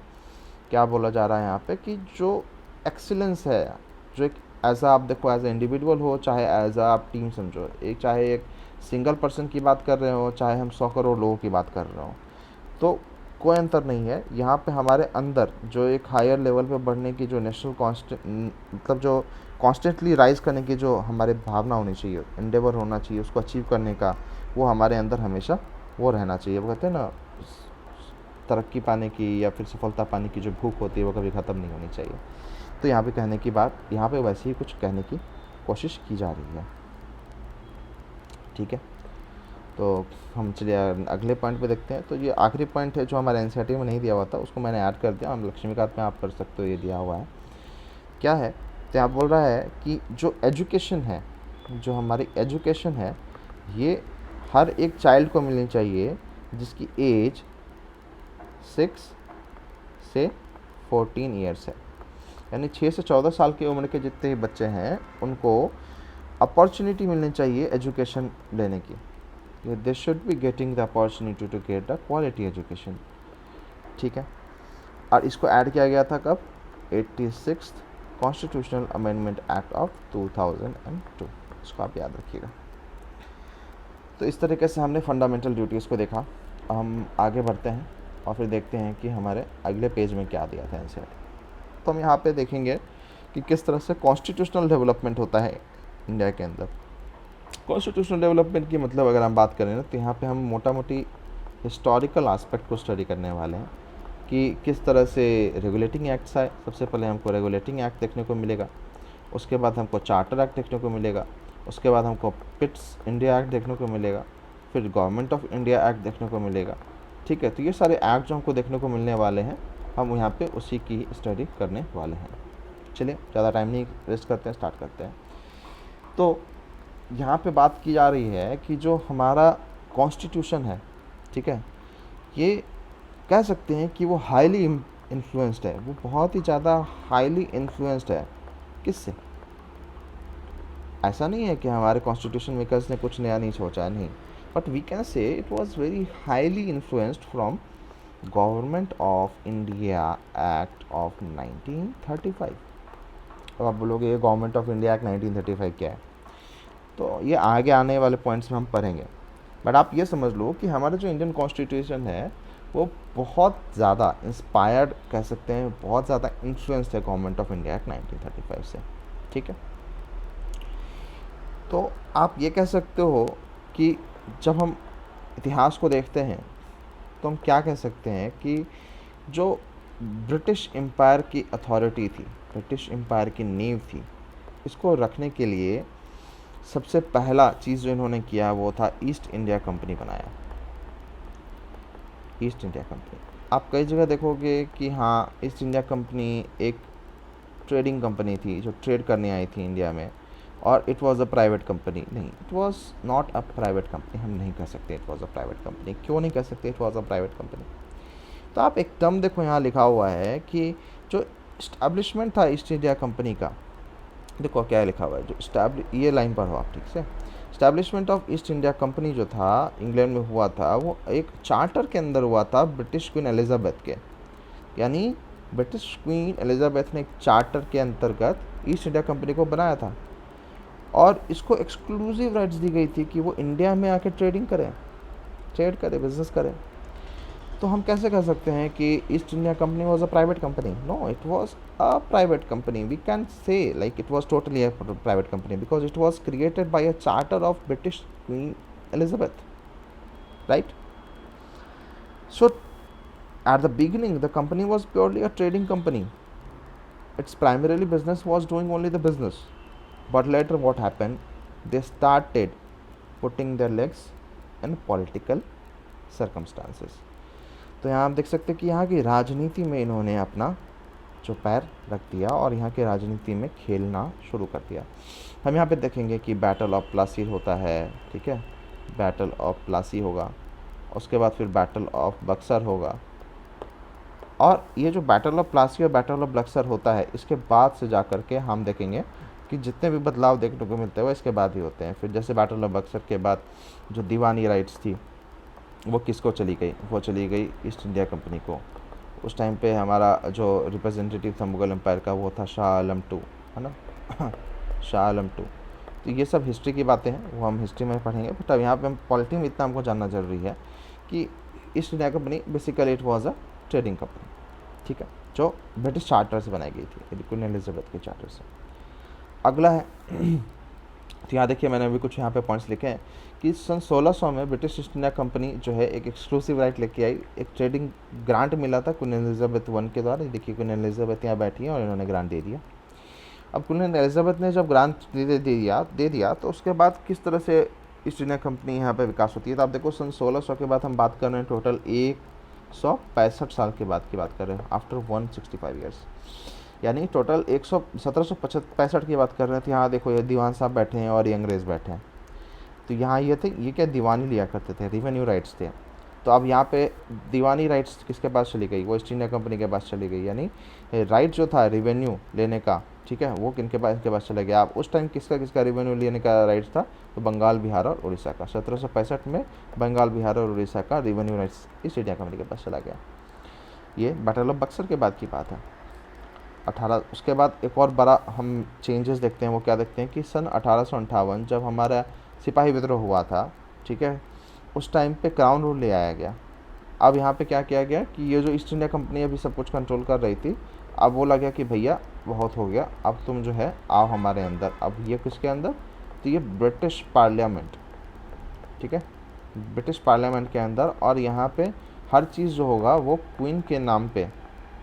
क्या बोला जा रहा है यहाँ पे कि जो एक्सीलेंस है, जो एक एज आप देखो एज ए इंडिविजुअल हो, चाहे एज आप टीम समझो, एक चाहे एक सिंगल पर्सन की बात कर रहे हो, चाहे हम 100 करोड़ लोगों की बात कर रहे हो, तो कोई अंतर नहीं है। यहाँ पे हमारे अंदर जो एक हायर लेवल पे बढ़ने की जो नेशनल कॉन्स्टेंट, मतलब जो कॉन्स्टेंटली राइज करने की जो हमारे भावना होनी चाहिए, एंडेवर होना चाहिए उसको अचीव करने का, वो हमारे अंदर हमेशा वो रहना चाहिए। वो कहते हैं ना, तरक्की पाने की या फिर सफलता पाने की जो भूख होती है वो कभी ख़त्म नहीं होनी चाहिए। तो यहाँ पे कहने की बात, यहाँ पे वैसे ही कुछ कहने की कोशिश की जा रही है। ठीक है, तो हम चलिए अगले पॉइंट पे देखते हैं। तो ये आखिरी पॉइंट है जो हमारे एनसीईआरटी में नहीं दिया हुआ था, उसको मैंने ऐड कर दिया। हम लक्ष्मीकांत में आप कर सकते हो, ये दिया हुआ है। क्या है तो यहाँ बोल रहा है कि जो एजुकेशन है, जो हमारी एजुकेशन है, ये हर एक चाइल्ड को मिलनी चाहिए जिसकी एज 6 से 14 ईयर्स है, यानी 6 से 14 साल की उम्र के जितने भी बच्चे हैं उनको अपॉर्चुनिटी मिलनी चाहिए एजुकेशन लेने की। They should be getting the opportunity to get the quality education. ठीक है, और इसको ऐड किया गया था कब? 86th constitutional amendment act of 2002। इसको आप याद रखिएगा। तो इस तरीके से हमने फंडामेंटल ड्यूटीज़ को देखा। हम आगे बढ़ते हैं और फिर देखते हैं कि हमारे अगले पेज में क्या दिया था एनसीईआरटी। तो हम यहाँ पे देखेंगे कि किस तरह से कॉन्स्टिट्यूशनल डेवलपमेंट होता है इंडिया के अंदर। कॉन्स्टिट्यूशनल डेवलपमेंट की मतलब अगर हम बात करें ना, तो यहाँ पे हम मोटा मोटी हिस्टोरिकल आस्पेक्ट को स्टडी करने वाले हैं कि किस तरह से रेगुलेटिंग एक्ट्स आए। सबसे पहले हमको रेगुलेटिंग एक्ट देखने को मिलेगा, उसके बाद हमको चार्टर एक्ट देखने को मिलेगा, उसके बाद हमको पिट्स इंडिया एक्ट देखने को मिलेगा, फिर गवर्नमेंट ऑफ इंडिया एक्ट देखने को मिलेगा। ठीक है, तो ये सारे एक्ट जो हमको देखने को मिलने वाले हैं, हम यहाँ पे उसी की स्टडी करने वाले हैं। चलिए ज़्यादा टाइम नहीं वेस्ट करते हैं, स्टार्ट करते हैं। तो यहाँ पे बात की जा रही है कि जो हमारा कॉन्स्टिट्यूशन है, ठीक है, ये कह सकते हैं कि वो हाईली इन्फ्लुएंस्ड है, वो बहुत ही ज़्यादा हाईली इन्फ्लुएंस्ड है। किससे? ऐसा नहीं है कि हमारे कॉन्स्टिट्यूशन मेकर्स ने कुछ नया नहीं सोचा, नहीं, but we can say it was very highly influenced from Government of India Act of 1935। अब आप बोलोगे ये गवर्नमेंट ऑफ इंडिया एक्ट 1935 क्या है? तो ये आगे आने वाले पॉइंट्स में हम पढ़ेंगे, बट आप ये समझ लो कि हमारा जो इंडियन कॉन्स्टिट्यूशन है वो बहुत ज़्यादा इंस्पायर्ड कह सकते हैं, बहुत ज़्यादा इन्फ्लुएंस्ड है गवर्नमेंट ऑफ इंडिया एक्ट 1935 से। ठीक है, तो आप ये कह सकते हो कि जब हम इतिहास को देखते हैं तो हम क्या कह सकते हैं कि जो ब्रिटिश एम्पायर की अथॉरिटी थी, ब्रिटिश एम्पायर की नींव थी, इसको रखने के लिए सबसे पहला चीज़ जो इन्होंने किया वो था ईस्ट इंडिया कंपनी बनाया। ईस्ट इंडिया कंपनी आप कई जगह देखोगे कि हाँ, ईस्ट इंडिया कंपनी एक ट्रेडिंग कंपनी थी जो ट्रेड करने आई थी इंडिया में, और it was a private company. नहीं, it was not a private company. हम नहीं कह सकते it was a private company. क्यों नहीं कह सकते it was a private company? तो आप एक टर्म देखो, यहाँ लिखा हुआ है कि जो इस्टेब्लिशमेंट था ईस्ट इंडिया कंपनी का, देखो क्या लिखा हुआ है, जो ये लाइन पढ़ो आप ठीक से। Establishment of East India company जो था इंग्लैंड में हुआ था, वो एक चार्टर के अंदर हुआ था ब्रिटिश क्वीन एलिजाबेथ के, यानी ब्रिटिश क्वीन एलिजाबेथ ने एक चार्टर के अंतर्गत ईस्ट इंडिया कंपनी को बनाया था। और इसको एक्सक्लूसिव राइट्स दी गई थी कि वो इंडिया में आके ट्रेड करे, बिजनेस करे। तो हम कैसे कह सकते हैं कि East India Company was a private company? No, it was a private company. We can say like it was totally a private company because it was created by a charter of British queen Elizabeth, right? So at the beginning, the company was purely a trading company. Its primarily business was doing only the business. But later what happened? They started putting their legs in political circumstances. तो यहाँ आप देख सकते हैं कि यहाँ की राजनीति में इन्होंने अपना जो पैर रख दिया और यहाँ की राजनीति में खेलना शुरू कर दिया। हम यहाँ पे देखेंगे कि बैटल ऑफ प्लासी होता है, ठीक है, बैटल ऑफ प्लासी होगा, उसके बाद फिर बैटल ऑफ बक्सर होगा। और ये जो बैटल ऑफ प्लासी और बैटल ऑफ बक्सर होता है, इसके बाद से जा कर के हम देखेंगे कि जितने भी बदलाव देखने को मिलते हैं वो इसके बाद ही होते हैं। फिर जैसे बैटल ऑफ बक्सर के बाद जो दीवानी राइट्स थी वो किसको चली गई? वो चली गई ईस्ट इंडिया कंपनी को। उस टाइम पे हमारा जो रिप्रेजेंटेटिव था मुग़ल एम्पायर का वो था शाह आलम टू, है ना शाह आलम टू। तो ये सब हिस्ट्री की बातें हैं, वो हम हिस्ट्री में पढ़ेंगे। बट अब यहाँ पे हम पॉलिटी में इतना हमको जानना ज़रूरी है कि East India company basically it was a trading company, ठीक है, जो ब्रिटिश चार्टर से बनाई गई थी, क्वीन एलिजाबेथ के चार्टर से। अगला है तो यहाँ देखिए मैंने अभी कुछ यहाँ पे पॉइंट्स लिखे हैं कि सन 1600 में ब्रिटिश ईस्ट इंडिया कंपनी जो है एक एक्सक्लूसिव राइट लेके आई। एक ट्रेडिंग ग्रांट मिला था क्वीन एलिजाबेथ वन के द्वारा। देखिए क्वीन एलिजाबेथ यहाँ बैठी है और इन्होंने ग्रांट दे दिया। अब क्वीन एलिजाबेथ ने जब ग्रांट दे दिया तो उसके बाद किस तरह से ईस्ट इंडिया कंपनी यहाँ पे विकास होती है? तो आप देखो सन 1600 के बाद हम बात कर रहे हैं टोटल 165 साल के बाद की बात कर रहे हैं, आफ्टर 165 ईयर्स, यानी टोटल 1765 की बात कर रहे थे। यहाँ देखो ये दीवान साहब बैठे हैं और ये अंग्रेज़ बैठे हैं। तो यहाँ ये थे, ये क्या दीवानी लिया करते थे, रिवेन्यू राइट्स थे। तो अब यहाँ पे दीवानी राइट्स किसके पास चली गई? वो ईस्ट इंडिया कंपनी के पास चली गई, यानी राइट जो था रिवेन्यू लेने का, ठीक है, वो किनके पास, इनके पास चला गया। अब उस टाइम किसका रिवेन्यू लेने का राइट्स था? तो बंगाल, बिहार और उड़ीसा का। 1765 में बंगाल, बिहार और उड़ीसा का revenue rights east India company के पास चला गया। ये बैटल ऑफ बक्सर के बाद की बात है। उसके बाद एक और बड़ा हम चेंजेस देखते हैं। वो क्या देखते हैं कि सन 1858 जब हमारा सिपाही विद्रोह हुआ था, ठीक है, उस टाइम पे क्राउन रूल ले आया गया। अब यहाँ पे क्या किया गया कि ये जो ईस्ट इंडिया कंपनी अभी सब कुछ कंट्रोल कर रही थी, अब बोला गया कि भैया बहुत हो गया, अब तुम जो है आओ हमारे अंदर। अब ये किसके अंदर? तो ये ब्रिटिश पार्लियामेंट, ठीक है, ब्रिटिश पार्लियामेंट के अंदर। और यहाँ पे हर चीज़ जो होगा वो क्वीन के नाम पे,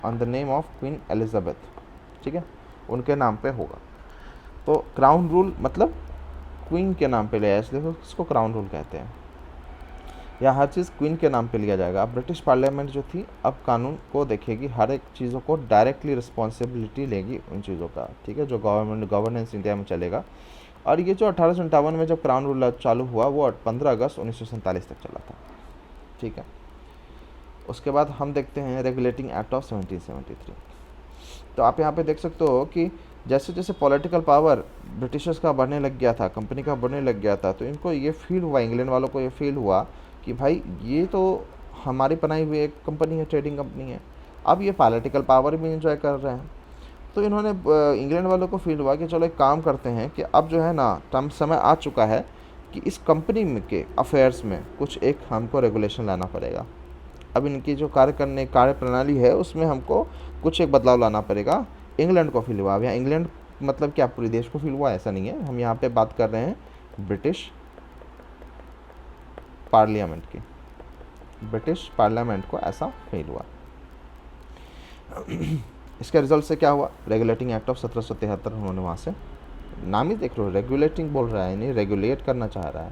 on the name of queen Elizabeth, ठीक है, उनके नाम पे होगा। तो क्राउन रूल मतलब क्वीन के नाम पे लिया, इसलिए इसको क्राउन रूल कहते हैं। या हर चीज़ क्वीन के नाम पे लिया जाएगा। अब ब्रिटिश पार्लियामेंट जो थी अब कानून को देखेगी, हर एक चीज़ों को डायरेक्टली रिस्पॉन्सिबिलिटी लेगी उन चीज़ों का, ठीक है, जो गवर्नेंस इंडिया में चलेगा। और ये जो 1857 में जब क्राउन रूल चालू हुआ वो 15 अगस्त 1947 तक चला था, ठीक है। उसके बाद हम देखते हैं रेगुलेटिंग एक्ट ऑफ 1773। तो आप यहाँ पे देख सकते हो कि जैसे जैसे पॉलिटिकल पावर ब्रिटिशर्स का बढ़ने लग गया था, कंपनी का बढ़ने लग गया था, तो इनको ये फील हुआ, इंग्लैंड वालों को ये फील हुआ कि भाई ये तो हमारी बनाई हुई एक कंपनी है, ट्रेडिंग कंपनी है, अब ये पॉलिटिकल पावर भी इंजॉय कर रहे हैं। तो इन्होंने इंग्लैंड वालों को फील हुआ कि चलो एक काम करते हैं कि अब जो है ना समय आ चुका है कि इस कंपनी में के अफेयर्स में कुछ एक हमको रेगुलेशन लाना पड़ेगा। अब इनकी जो कार्य प्रणाली है उसमें हमको कुछ एक बदलाव लाना पड़ेगा। इंग्लैंड को फील हुआ। अब यहाँ इंग्लैंड मतलब क्या पूरे देश को फील हुआ, ऐसा नहीं है, हम यहाँ पे बात कर रहे हैं ब्रिटिश पार्लियामेंट की। ब्रिटिश पार्लियामेंट को ऐसा फील हुआ। इसके रिजल्ट से क्या हुआ? रेगुलेटिंग एक्ट ऑफ 1773 उन्होंने वहाँ से, नाम ही देख लो, रेगुलेटिंग बोल रहा है, नहीं रेगुलेट करना चाह रहा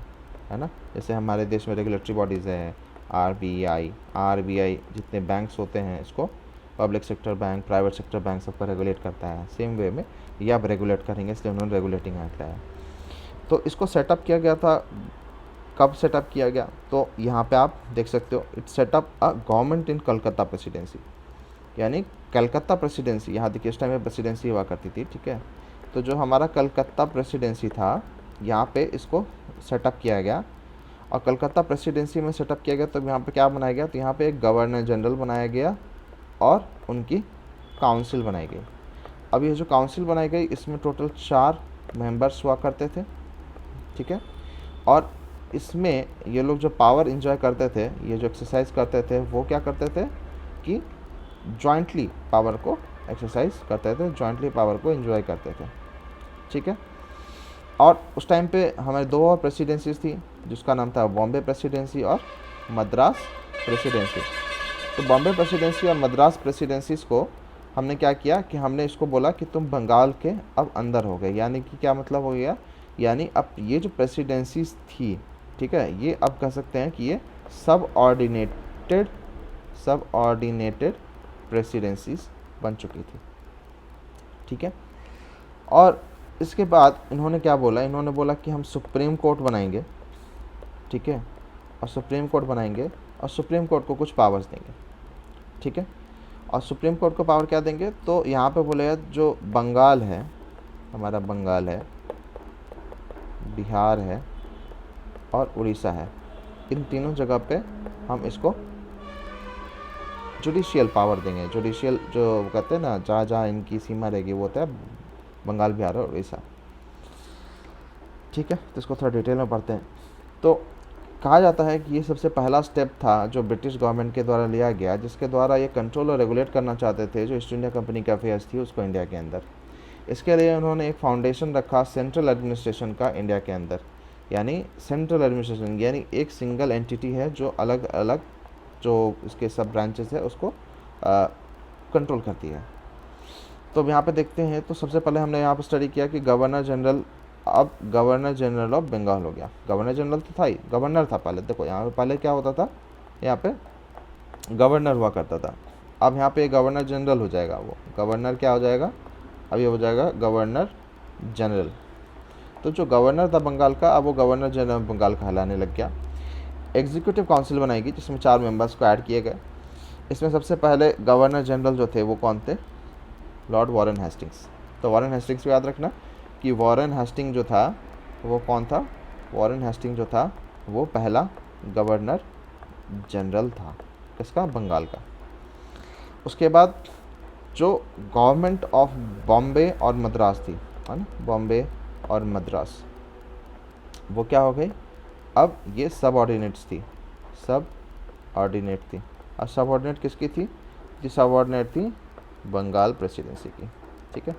है ना। जैसे हमारे देश में रेगुलेटरी बॉडीज़ हैं, आरबीआई जितने बैंक्स होते हैं, इसको public sector bank, private sector bank सबको रेगुलेट करता है। सेम वे में ये आप रेगुलेट करेंगे, इसलिए उन्होंने रेगुलेटिंग एक्ट लाया। तो इसको सेटअप किया गया था। कब सेटअप किया गया? तो यहाँ पे आप देख सकते हो, it's setup a government in Calcutta presidency, यानी कलकत्ता प्रेसिडेंसी। यहाँ देखिए इस टाइम में प्रेसिडेंसी हुआ करती थी, ठीक है। तो जो हमारा कलकत्ता प्रेसिडेंसी था, यहाँ पे इसको सेटअप किया गया। और कलकत्ता प्रेसिडेंसी में सेटअप किया गया तो यहाँ पे क्या बनाया गया? तो यहाँ पे एक गवर्नर जनरल बनाया गया और उनकी काउंसिल बनाई गई। अब ये जो काउंसिल बनाई गई इसमें टोटल 4 मेंबर्स हुआ करते थे, ठीक है। और इसमें ये लोग जो पावर इंजॉय करते थे, ये जो एक्सरसाइज करते थे, वो क्या करते थे कि जॉइंटली पावर को एक्सरसाइज करते थे, जॉइंटली पावर को एंजॉय करते थे, ठीक है। और उस टाइम पे हमारे दो और प्रेसिडेंसीज थी, जिसका नाम था बॉम्बे प्रेसिडेंसी और मद्रास प्रेसिडेंसी। तो बॉम्बे प्रेसिडेंसी और मद्रास प्रेसिडेंसीज को हमने क्या किया कि हमने इसको बोला कि तुम बंगाल के अब अंदर हो गए। यानी कि क्या मतलब हो गया, यानी अब ये जो प्रेसिडेंसीज थी, ठीक है, ये अब कह सकते हैं कि ये सब ऑर्डिनेटेड प्रेसिडेंसीज बन चुकी थी, ठीक है। और इसके बाद इन्होंने क्या बोला, इन्होंने बोला कि हम सुप्रीम कोर्ट बनाएंगे, ठीक है, और सुप्रीम कोर्ट बनाएंगे और सुप्रीम कोर्ट को कुछ पावर्स देंगे, ठीक है। और सुप्रीम कोर्ट को पावर क्या देंगे, तो यहाँ पे बोलेगा जो बंगाल है, हमारा बंगाल है, बिहार है और उड़ीसा है, इन तीनों जगह पे हम इसको जुडिशियल पावर देंगे। जुडिशियल जो कहते हैं ना, जहाँ जहाँ इनकी सीमा रहेगी वो होता है बंगाल, बिहार और उड़ीसा, ठीक है। तो इसको थोड़ा डिटेल में पढ़ते हैं। तो कहा जाता है कि ये सबसे पहला स्टेप था जो ब्रिटिश गवर्नमेंट के द्वारा लिया गया, जिसके द्वारा ये कंट्रोल और रेगुलेट करना चाहते थे जो ईस्ट इंडिया कंपनी के अफेयर्स थी उसको इंडिया के अंदर। इसके लिए उन्होंने एक फाउंडेशन रखा सेंट्रल एडमिनिस्ट्रेशन का इंडिया के अंदर, यानी सेंट्रल एडमिनिस्ट्रेशन यानी एक सिंगल एंटिटी है जो अलग अलग जो इसके सब ब्रांचेस है उसको कंट्रोल करती है। तो यहाँ पे देखते हैं, तो सबसे पहले हमने यहाँ पर स्टडी किया कि गवर्नर जनरल, अब गवर्नर जनरल ऑफ बंगाल हो गया। गवर्नर जनरल तो था ही, गवर्नर था पहले। देखो यहाँ पे पहले क्या होता था, यहाँ पे गवर्नर हुआ करता था, अब यहाँ पे गवर्नर जनरल हो जाएगा। वो गवर्नर क्या हो जाएगा, अब ये हो जाएगा गवर्नर जनरल। तो जो गवर्नर था बंगाल का, अब वो गवर्नर जनरल बंगाल कहलाने लग गया। एग्जीक्यूटिव काउंसिल बनाएगी जिसमें 4 मेंबर्स को ऐड किए गए। इसमें सबसे पहले गवर्नर जनरल जो थे वो कौन थे, लॉर्ड वॉरेन हेस्टिंग्स। तो वॉरेन हेस्टिंग्स को याद रखना कि वॉरेन हेस्टिंग जो था वो कौन था, वॉरेन हेस्टिंग जो था वो पहला गवर्नर जनरल था, किसका, बंगाल का। उसके बाद जो गवर्नमेंट ऑफ बॉम्बे और मद्रास थी, है ना, बॉम्बे और मद्रास, वो क्या हो गई, अब ये सब ऑर्डिनेट्स थी, सब ऑर्डिनेट थी। और सब ऑर्डिनेट किसकी थी, जी सब ऑर्डिनेट थी बंगाल प्रेसिडेंसी की, ठीक है।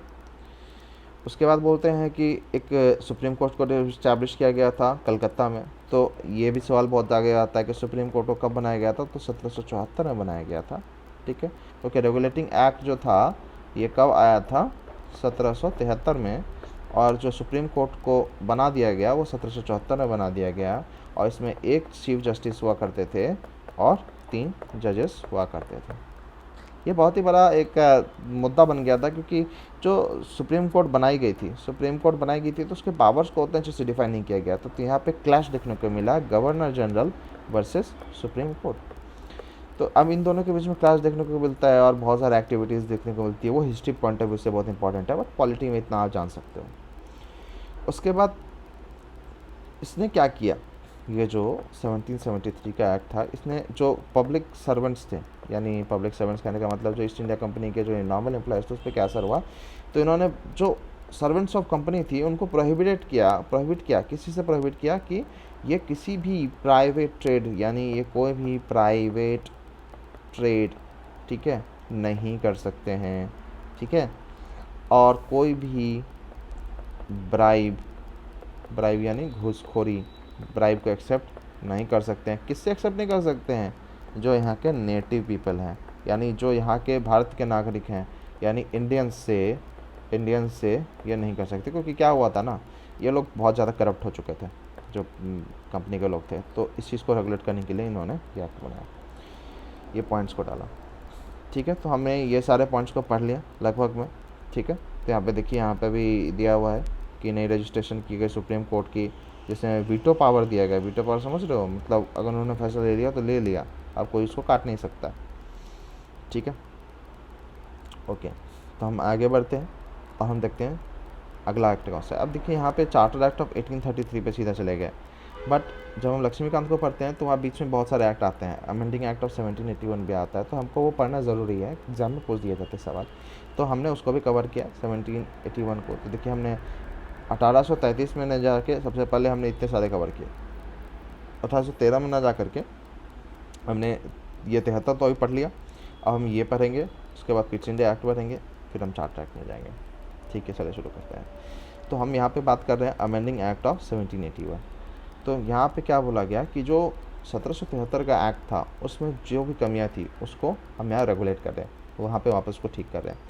उसके बाद बोलते हैं कि एक सुप्रीम कोर्ट को इस्टेब्लिश किया गया था कलकत्ता में। तो ये भी सवाल बहुत आगे आता है कि सुप्रीम कोर्ट को कब बनाया गया था, तो 1774 में बनाया गया था, ठीक है। क्योंकि रेगुलेटिंग एक्ट जो था ये कब आया था, 1773 में, और जो सुप्रीम कोर्ट को बना दिया गया वो 1774 में बना दिया गया। और इसमें एक चीफ जस्टिस हुआ करते थे और 3 जजेस हुआ करते थे। ये बहुत ही बड़ा एक मुद्दा बन गया था, क्योंकि जो सुप्रीम कोर्ट बनाई गई थी, तो उसके पावर्स को उतने अच्छे से डिफाइन नहीं किया गया था। तो यहाँ पे क्लैश देखने को मिला, governor general versus supreme court. तो अब इन दोनों के बीच में क्लैश देखने को मिलता है और बहुत सारी एक्टिविटीज़ देखने को मिलती है। वो हिस्ट्री पॉइंट ऑफ व्यू से बहुत इंपॉर्टेंट है, बट पॉलिटी में इतना आप जान सकते हो। उसके बाद इसने क्या किया, ये जो 1773 का एक्ट था, इसने जो पब्लिक सर्वेंट्स थे, यानी पब्लिक सर्वेंट्स कहने का मतलब जो ईस्ट इंडिया कंपनी के जो नॉर्मल एम्प्लॉयज़ थे उस पर क्या असर हुआ, तो इन्होंने जो सर्वेंट्स ऑफ कंपनी थी उनको प्रोहिबिट किया। किसी से प्रोहिबिट किया कि ये किसी भी प्राइवेट ट्रेड, यानी ये कोई भी प्राइवेट ट्रेड, ठीक है, नहीं कर सकते हैं, ठीक है। और कोई भी ब्राइब यानी घूसखोरी, ब्राइब को एक्सेप्ट नहीं कर सकते हैं। किससे एक्सेप्ट नहीं कर सकते हैं, जो यहाँ के नेटिव पीपल हैं, यानी जो यहाँ के भारत के नागरिक हैं, यानी इंडियंस से ये नहीं कर सकते। क्योंकि क्या हुआ था ना, ये लोग बहुत ज़्यादा करप्ट हो चुके थे, जो कंपनी के लोग थे। तो इस चीज़ को रेगुलेट करने के लिए इन्होंने ये एक्ट बनाया, ये पॉइंट्स को डाला, ठीक है। तो हमने ये सारे पॉइंट्स को पढ़ लिया लगभग में, ठीक है। तो यहाँ पे देखिए, यहाँ पे भी दिया हुआ है कि नई रजिस्ट्रेशन की गई सुप्रीम कोर्ट की, जिसमें वीटो पावर दिया गया। वीटो पावर समझ रहे हो, मतलब अगर उन्होंने फैसला ले लिया तो ले लिया, अब कोई इसको काट नहीं सकता, ठीक है। ओके, तो हम आगे बढ़ते हैं और हम देखते हैं अगला एक्ट कौन सा है। अब देखिए यहाँ पे चार्टर एक्ट ऑफ 1833 पे सीधा चले गए, बट जब हम लक्ष्मीकांत को पढ़ते हैं तो वहाँ बीच में बहुत सारे एक्ट आते हैं। अमेंडिंग एक्ट ऑफ 1781 भी आता है, तो हमको वो पढ़ना ज़रूरी है, एग्जाम में पूछ दिए जाते सवाल, तो हमने उसको भी कवर किया 1781 को। तो देखिए हमने 1833 में न जाके सबसे पहले हमने इतने सारे कवर किए। 1813 में ना जा करके हमने ये 73 तो अभी पढ़ लिया। अब हम ये पढ़ेंगे, उसके बाद क्विट इंडिया एक्ट पढ़ेंगे, फिर हम चार्टर एक्ट में जाएंगे। ठीक है, चलिए शुरू करते हैं। तो हम यहाँ पे बात कर रहे हैं अमेंडिंग एक्ट ऑफ 1781। तो यहाँ पे क्या बोला गया कि जो 1773 का एक्ट था उसमें जो भी कमियाँ थी उसको हम यहाँ रेगुलेट कर रहे हैं, वहाँ पे वापस को ठीक कर रहे हैं।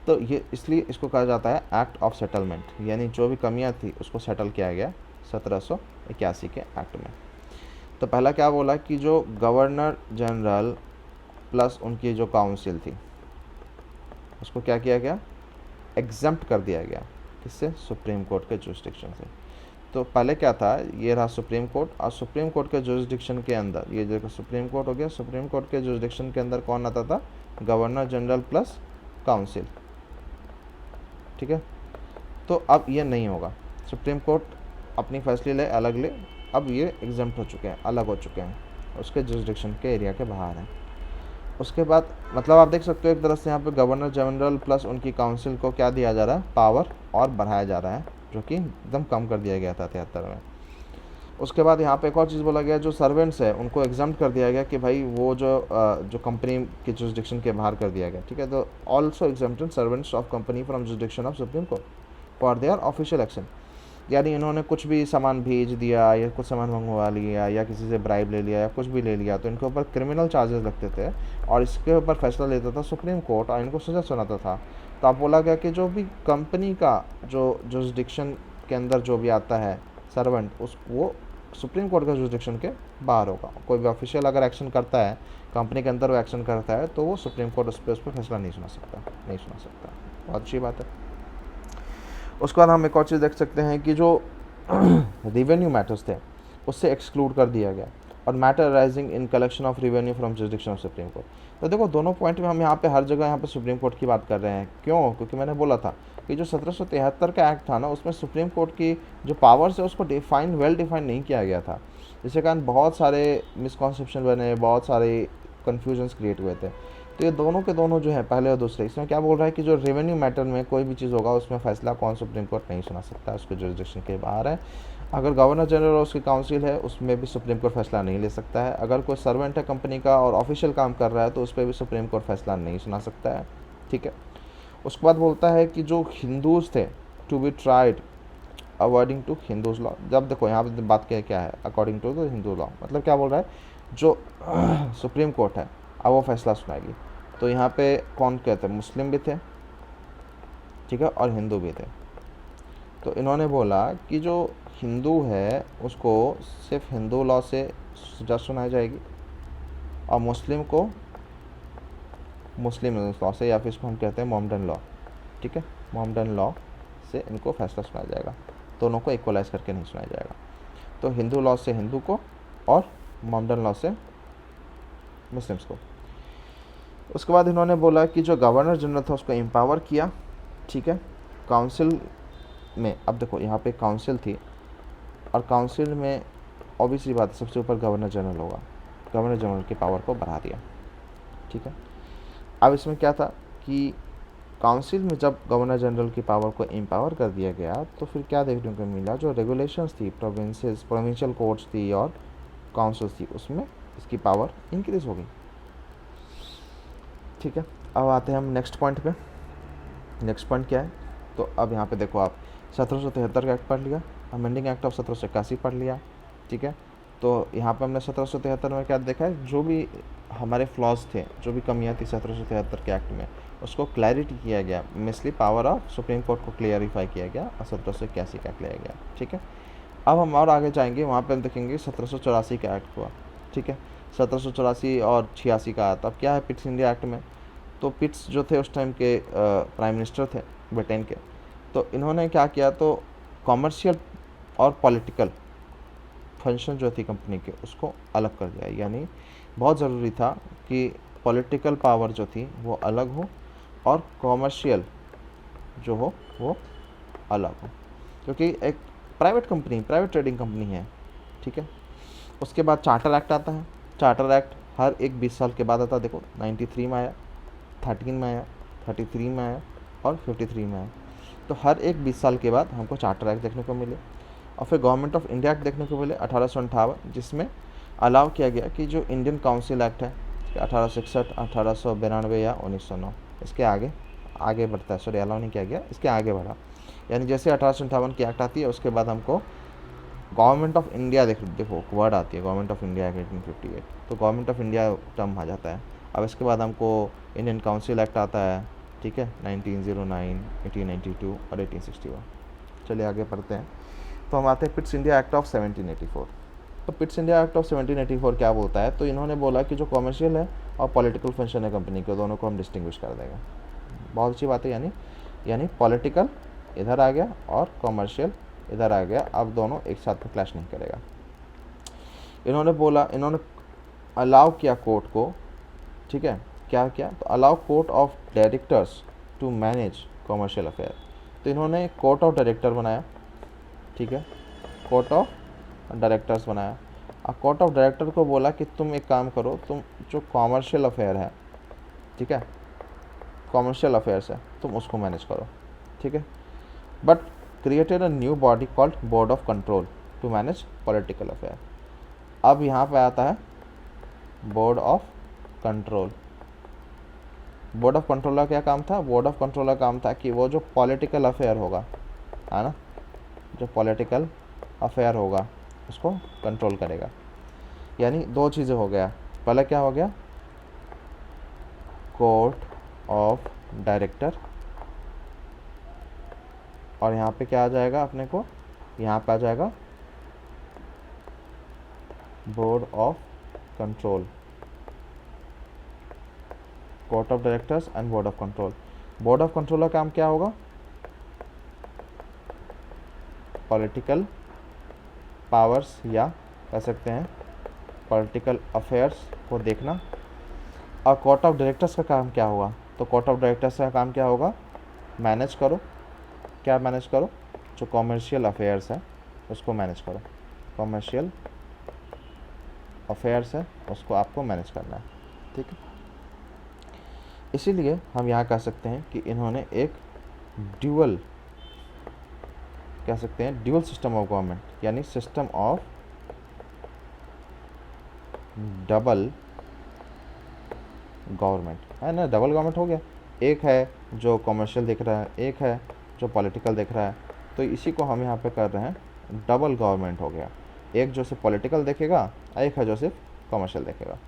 तो ये इसलिए इसको कहा जाता है एक्ट ऑफ सेटलमेंट, यानी जो भी कमियाँ थी उसको सेटल किया गया 1781 के एक्ट में। तो पहला क्या बोला कि जो गवर्नर जनरल प्लस उनकी जो काउंसिल थी उसको क्या किया गया, एग्जम्प्ट कर दिया गया। किससे? सुप्रीम कोर्ट के जुरिस्डिक्शन से। तो पहले क्या था, ये रहा सुप्रीम कोर्ट, और सुप्रीम कोर्ट के जुरिस्डिक्शन के अंदर ये जो सुप्रीम कोर्ट हो गया, सुप्रीम कोर्ट के जुरिस्डिक्शन के अंदर कौन आता था? Governor general plus council. ठीक है, तो अब ये नहीं होगा, सुप्रीम कोर्ट अपनी फैसले ले अलग ले, अब ये एग्जम्प्ट हो चुके हैं, अलग हो चुके हैं, उसके जुरिस्डिक्शन के एरिया के बाहर हैं। उसके बाद मतलब आप देख सकते हो एक तरह से यहाँ पे गवर्नर जनरल प्लस उनकी काउंसिल को क्या दिया जा रहा है, पावर और बढ़ाया जा रहा है, जो कि एकदम कम कर दिया गया था 73 में। उसके बाद यहाँ पे एक और चीज़ बोला गया, जो सर्वेंट्स है उनको एग्जम्प्ट कर दिया गया कि भाई वो जो कंपनी के जुरिस्डिक्शन के बाहर कर दिया गया। ठीक है, तो also exempted servants of company from jurisdiction of supreme court for their official action. यानी इन्होंने कुछ भी सामान भेज दिया या कुछ सामान मंगवा लिया या किसी से ब्राइब ले लिया या कुछ भी ले लिया तो इनके ऊपर क्रिमिनल चार्जेस लगते थे और इसके ऊपर फैसला लेता था सुप्रीम कोर्ट और इनको सज़ा सुनाता था। तो अब बोला गया कि जो भी कंपनी का जो जुरिस्डिक्शन के अंदर जो भी आता है सर्वेंट, उस वो सुप्रीम कोर्ट का जुरिस्डिक्शन के बाहर होगा। कोई भी ऑफिशियल अगर एक्शन करता है कंपनी के अंदर, वो एक्शन करता है तो वो सुप्रीम कोर्ट उस पर फैसला नहीं सुना सकता। बहुत अच्छी बात है। उसके बाद हम एक और चीज़ देख सकते हैं कि जो रेवेन्यू मैटर्स थे उससे एक्सक्लूड कर दिया गया, और matter rising in collection of revenue from jurisdiction of supreme court. तो देखो दोनों पॉइंट में हम यहाँ पे हर जगह यहाँ पे सुप्रीम कोर्ट की बात कर रहे हैं। क्यों? क्योंकि मैंने बोला था कि जो 1773 का एक्ट था ना, उसमें सुप्रीम कोर्ट की जो पावर्स है उसको वेल डिफाइन नहीं किया गया था, जिसके कारण बहुत सारे मिसकॉन्सेप्शन बने, बहुत सारे कन्फ्यूजन्स क्रिएट हुए थे। तो ये दोनों के दोनों जो है पहले और दूसरे, इसमें क्या बोल रहा है कि जो रेवेन्यू मैटर में कोई भी चीज़ होगा उसमें फैसला कौन सुप्रीम कोर्ट नहीं सुना सकता, उसके जुरिस्डिक्शन के बाहर है। अगर गवर्नर जनरल और उसकी काउंसिल है उसमें भी सुप्रीम कोर्ट फैसला नहीं ले सकता है। अगर कोई सर्वेंट है कंपनी का और ऑफिशियल काम कर रहा है तो उस पर भी सुप्रीम कोर्ट फैसला नहीं सुना सकता है। ठीक है, उसके बाद बोलता है कि जो हिंदूज थे to be tried according to Hindus law. जब देखो यहाँ पर बात क्या है, according to the Hindu law, मतलब क्या बोल रहा है, जो सुप्रीम कोर्ट है अब वो फैसला सुनाएगी। तो यहाँ पे कौन कहते हैं, मुस्लिम भी थे, ठीक है, और हिंदू भी थे। तो इन्होंने बोला कि जो हिंदू है उसको सिर्फ हिंदू लॉ से सजा सुनाई जाएगी और मुस्लिम को मुस्लिम लॉ से, या फिर इसको हम कहते हैं मोहम्मडन लॉ। ठीक है, मोहम्मडन लॉ से इनको फैसला सुनाया जाएगा, दोनों को इक्वलाइज करके नहीं सुनाया जाएगा। तो हिंदू लॉ से हिंदू को और मोहम्मडन लॉ से मुस्लिम्स को। उसके बाद इन्होंने बोला कि जो गवर्नर जनरल था उसको एम्पावर किया। ठीक है, काउंसिल में, अब देखो यहाँ पे काउंसिल थी और काउंसिल में ऑब्वियसली बात है सबसे ऊपर गवर्नर जनरल होगा, गवर्नर जनरल की पावर को बढ़ा दिया। ठीक है, अब इसमें क्या था कि काउंसिल में जब गवर्नर जनरल की पावर को एम्पावर कर दिया गया तो फिर क्या देखने को मिला, जो रेगुलेशंस थी प्रोविंशियल कोर्ट्स थी और काउंसिल्स थी उसमें इसकी पावर इंक्रीज हो गई। ठीक है, अब आते हैं हम नेक्स्ट पॉइंट पे। नेक्स्ट पॉइंट क्या है, तो अब यहाँ पे देखो आप 1773 का एक्ट पढ़ लिया, अमेंडिंग एक्ट ऑफ 1781 पढ़ लिया। ठीक है, तो यहाँ पे हमने 1773 में क्या देखा है, जो भी हमारे फ्लॉज थे, जो भी कमियाँ थी 1773 के एक्ट में उसको क्लैरिटी किया गया, मिसली पावर ऑफ सुप्रीम कोर्ट को क्लियरिफाई किया गया और 1781 का एक्ट लिया गया। ठीक है, अब हम और आगे जाएंगे, वहाँ पे हम देखेंगे 1784 का एक्ट हुआ। ठीक है, 1784 और 86 का आया था। अब क्या है पिट्स इंडिया एक्ट में, तो पिट्स जो थे उस टाइम के प्राइम मिनिस्टर थे ब्रिटेन के, तो इन्होंने क्या किया, तो कॉमर्शियल और पॉलिटिकल फंक्शन जो थी कंपनी के उसको अलग कर दिया। यानी बहुत ज़रूरी था कि पॉलिटिकल पावर जो थी वो अलग हो और कॉमर्शियल जो हो वो अलग हो, क्योंकि एक private company, private trading company है। ठीक है, उसके बाद चार्टर एक्ट आता है। चार्टर एक्ट हर एक 20 साल के बाद आता है। देखो 93 में आया, 13 में आया, 33 में आया और 53 में आया। तो हर एक 20 साल के बाद हमको चार्टर एक्ट देखने को मिले, और फिर गवर्नमेंट ऑफ इंडिया एक्ट देखने को मिले 1858, जिसमें अलाउ किया गया कि जो इंडियन काउंसिल एक्ट है 1861, 1892 या 1909, इसके आगे आगे बढ़ता है, सॉरी अलाउ नहीं किया गया, इसके आगे बढ़ा। यानी जैसे 1858 की एक्ट आती है उसके बाद हमको गवर्नमेंट ऑफ इंडिया देखो वर्ड आती है, गवर्नमेंट ऑफ इंडिया एक्ट 1858, तो गवर्नमेंट ऑफ इंडिया टर्म आ जाता है। अब इसके बाद हमको इंडियन काउंसिल एक्ट आता है, ठीक है, 1909, 1892 और 1861। चलिए आगे पढ़ते हैं। तो हम आते हैं पिट्स इंडिया एक्ट ऑफ 1784। तो पिट्स इंडिया एक्ट ऑफ 1784 क्या बोलता है, तो इन्होंने बोला कि जो कॉमर्शियल है और पॉलिटिकल फंक्शन है कंपनी के, दोनों को हम डिस्टिंग्विश कर देंगे। बहुत अच्छी बात है, यानी पॉलिटिकल इधर आ गया और कॉमर्शियल इधर आ गया, अब दोनों एक साथ में क्लैश नहीं करेगा। इन्होंने अलाउ किया कोर्ट को, ठीक है, क्या किया, तो allow court of directors to manage commercial affair. तो इन्होंने कोर्ट ऑफ डायरेक्टर बनाया, ठीक है, कोर्ट ऑफ डायरेक्टर्स बनाया। अब कोर्ट ऑफ डायरेक्टर को बोला कि तुम एक काम करो, तुम जो कॉमर्शियल अफेयर है, ठीक है, कॉमर्शियल अफेयर्स है, तुम उसको मैनेज करो, ठीक है, but created a new body called board of control to manage political affair. अब यहाँ पे आता है board of control. Board of control का क्या काम था, बोर्ड ऑफ कंट्रोल का काम था कि वो जो पॉलिटिकल अफेयर होगा, है ना, जो पॉलिटिकल अफेयर होगा उसको कंट्रोल करेगा। यानी दो चीज़ें हो गया, पहला क्या हो गया, कोर्ट ऑफ डायरेक्टर, और यहाँ पे क्या आ जाएगा अपने को, यहाँ पे आ जाएगा board of control, court of directors and board of control. Board of control का काम क्या होगा, पॉलिटिकल पावर्स या कह सकते हैं पॉलिटिकल अफेयर्स को देखना। और कोर्ट ऑफ डायरेक्टर्स का काम क्या होगा, तो कोर्ट ऑफ डायरेक्टर्स का काम क्या होगा, मैनेज करो, क्या मैनेज करो, जो कॉमर्शियल अफेयर्स है उसको मैनेज करो, कॉमर्शियल अफेयर्स है उसको आपको मैनेज करना है, ठीक है। इसीलिए हम यहाँ कह सकते हैं कि इन्होंने एक ड्यूअल, कह सकते हैं ड्यूअल सिस्टम ऑफ गवर्नमेंट, यानी सिस्टम ऑफ डबल गवर्नमेंट, है ना, डबल गवर्नमेंट हो गया, एक है जो कॉमर्शियल देख रहा है, एक है जो पॉलिटिकल देख रहा है, तो इसी को हम यहाँ पे कर रहे हैं डबल गवर्नमेंट हो गया, एक जो सिर्फ पॉलिटिकल देखेगा, एक है जो सिर्फ कॉमर्शियल देखेगा।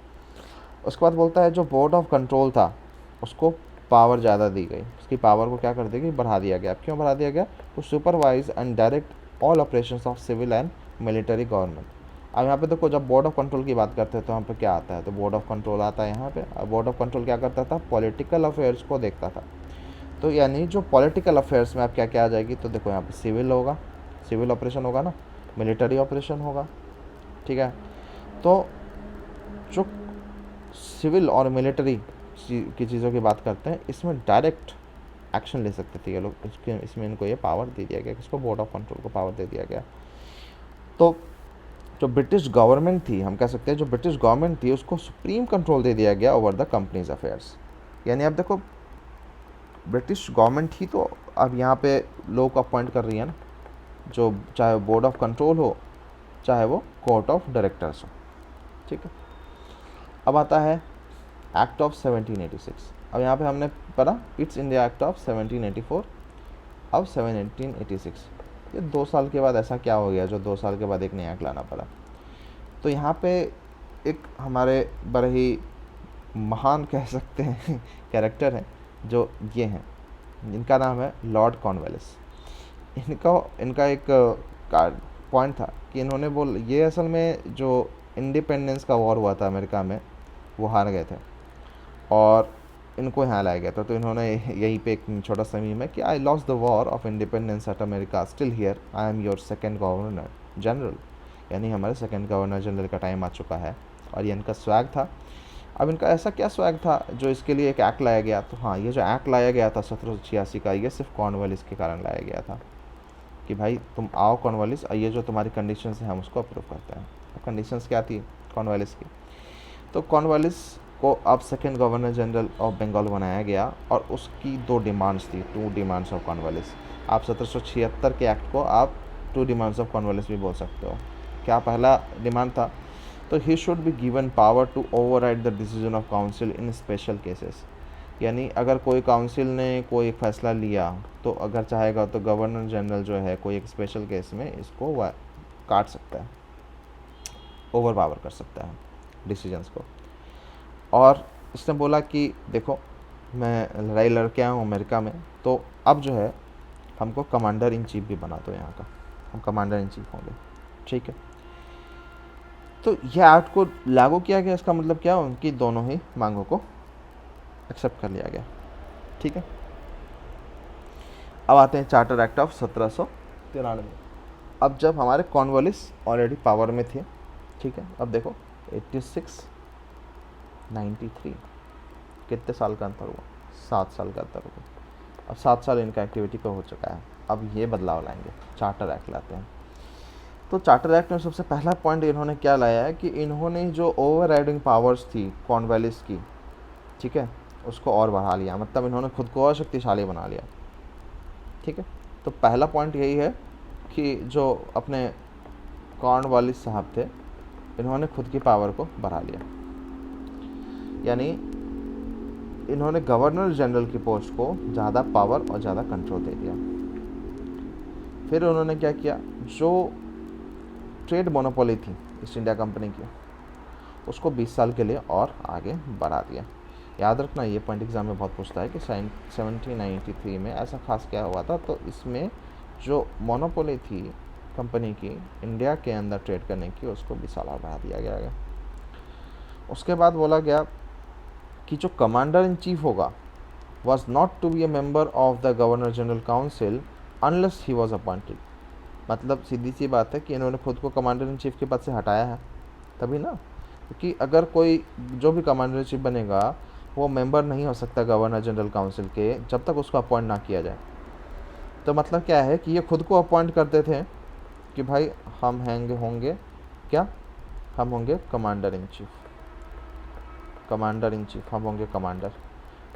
उसके बाद बोलता है जो बोर्ड ऑफ कंट्रोल था उसको पावर ज़्यादा दी गई, उसकी पावर को क्या कर देगी, बढ़ा दिया गया। क्यों बढ़ा दिया गया, to supervise and direct all operations of civil and military government. अब यहाँ पे देखो, जब बोर्ड ऑफ कंट्रोल की बात करते हैं तो यहाँ पे क्या आता है, तो बोर्ड ऑफ कंट्रोल आता है यहाँ पे। अब बोर्ड ऑफ कंट्रोल क्या करता था, पॉलिटिकल अफेयर्स को देखता था। तो यानी जो पॉलिटिकल अफेयर्स में आप क्या क्या आ जाएगी, तो देखो यहाँ पे सिविल होगा, सिविल ऑपरेशन होगा ना, मिलिट्री ऑपरेशन होगा, ठीक है। तो जो सिविल और मिलिट्री की चीज़ों की बात करते हैं, इसमें डायरेक्ट एक्शन ले सकते थे ये लोग, इसमें इनको ये पावर दे दिया गया, किसको, बोर्ड ऑफ कंट्रोल को पावर दे दिया गया। तो जो ब्रिटिश गवर्नमेंट थी, हम कह सकते हैं जो ब्रिटिश गवर्नमेंट थी उसको सुप्रीम कंट्रोल दे दिया गया ओवर द कंपनीज अफेयर्स। यानी अब देखो, ब्रिटिश गवर्नमेंट ही तो अब यहाँ पे लोग को अपॉइंट कर रही है ना, जो चाहे बोर्ड ऑफ कंट्रोल हो चाहे वो कोर्ट ऑफ डायरेक्टर्स हो, ठीक है। अब आता है एक्ट ऑफ 1786। अब यहाँ पे हमने पढ़ा इट्स इंडिया एक्ट ऑफ 1784, अब 1786। ये 2 साल के बाद ऐसा क्या हो गया जो 2 साल के बाद एक नया एक्ट लाना पड़ा। तो यहाँ पे एक हमारे बड़े ही महान कह सकते हैं कैरेक्टर हैं जो ये हैं, जिनका नाम है लॉर्ड कॉर्नवालिस। इनका एक पॉइंट था कि इन्होंने ये असल में जो इंडिपेंडेंस का वॉर हुआ था अमेरिका में, वो हार गए थे और इनको यहाँ लाया गया था। तो इन्होंने यहीं पे एक छोटा सा मीम है कि I lost the war of independence at America, still here I am your second governor general. यानी हमारे सेकंड गवर्नर जनरल का टाइम आ चुका है, और ये इनका स्वैग था। अब इनका ऐसा क्या स्वैग था जो इसके लिए एक एक्ट लाया गया, तो हाँ, ये जो एक्ट लाया गया था 1786 का, ये सिर्फ कॉर्नवालिस के कारण लाया गया था कि भाई तुम आओ कॉर्नवालिस, ये जो तुम्हारी कंडीशंस हैं हम उसको अप्रूव करते हैं। कंडीशंस क्या थी कॉर्नवालिस की, तो कॉर्नवालिस को अब second governor general of Bengal बनाया गया, और उसकी 2 डिमांड्स थी, 2 डिमांड्स ऑफ कॉर्नवालिस। आप 1776 के एक्ट को आप 2 डिमांड्स ऑफ कॉर्नवालिस भी बोल सकते हो। क्या पहला डिमांड था, तो he should be given power to override the decision of council in special cases. यानी अगर कोई काउंसिल ने कोई एक फ़ैसला लिया तो अगर चाहेगा तो गवर्नर जनरल जो है कोई एक स्पेशल केस में इसको काट सकता है, ओवर पावर कर सकता है डिसीजंस को। और इसने बोला कि देखो मैं लड़ाई लड़के आया हूँ अमेरिका में, तो अब जो है हमको कमांडर इन चीफ भी बना दो यहाँ का, हम कमांडर इन चीफ होंगे, ठीक है। तो यह एक्ट को लागू किया गया, इसका मतलब क्या, उनकी दोनों ही मांगों को एक्सेप्ट कर लिया गया, ठीक है। अब आते हैं चार्टर एक्ट ऑफ 1793। अब जब हमारे कॉर्नवालिस ऑलरेडी पावर में थे, ठीक है, अब देखो 86 93 कितने साल का अंतर हुआ, 7 साल का अंतर हुआ। अब 7 साल इनका एक्टिविटी का हो चुका है, अब ये बदलाव लाएंगे, चार्टर एक्ट लाते हैं। तो चार्टर एक्ट में सबसे पहला पॉइंट इन्होंने क्या लाया है कि इन्होंने जो ओवर राइडिंग पावर्स थी कॉर्नवालिस की, ठीक है, उसको और बढ़ा लिया, मतलब इन्होंने खुद को और शक्तिशाली बना लिया, ठीक है। तो पहला पॉइंट यही है कि जो अपने कॉर्नवालिस साहब थे इन्होंने खुद की पावर को बढ़ा लिया, यानी इन्होंने गवर्नर जनरल की पोस्ट को ज़्यादा पावर और ज़्यादा कंट्रोल दे दिया। फिर उन्होंने क्या किया, जो ट्रेड मोनोपोली थी ईस्ट इंडिया कंपनी की उसको 20 साल के लिए और आगे बढ़ा दिया। याद रखना ये पॉइंट एग्जाम में बहुत पूछता है कि 1793 में ऐसा खास क्या हुआ था। तो इसमें जो मोनोपोली थी कंपनी की इंडिया के अंदर ट्रेड करने की, उसको 20 साल और बढ़ा दिया गया। उसके बाद बोला गया कि जो कमांडर इन चीफ होगा was not to be a member of the governor general council unless he was appointed. मतलब सीधी सी बात है कि इन्होंने खुद को कमांडर इन चीफ के पद से हटाया है तभी ना, क्योंकि अगर कोई जो भी कमांडर इन चीफ बनेगा वो मेंबर नहीं हो सकता गवर्नर जनरल काउंसिल के जब तक उसको अपॉइंट ना किया जाए। तो मतलब क्या है कि ये खुद को अपॉइंट करते थे कि भाई हम होंगे क्या, हम होंगे commander in chief, commander in chief हम होंगे कमांडर।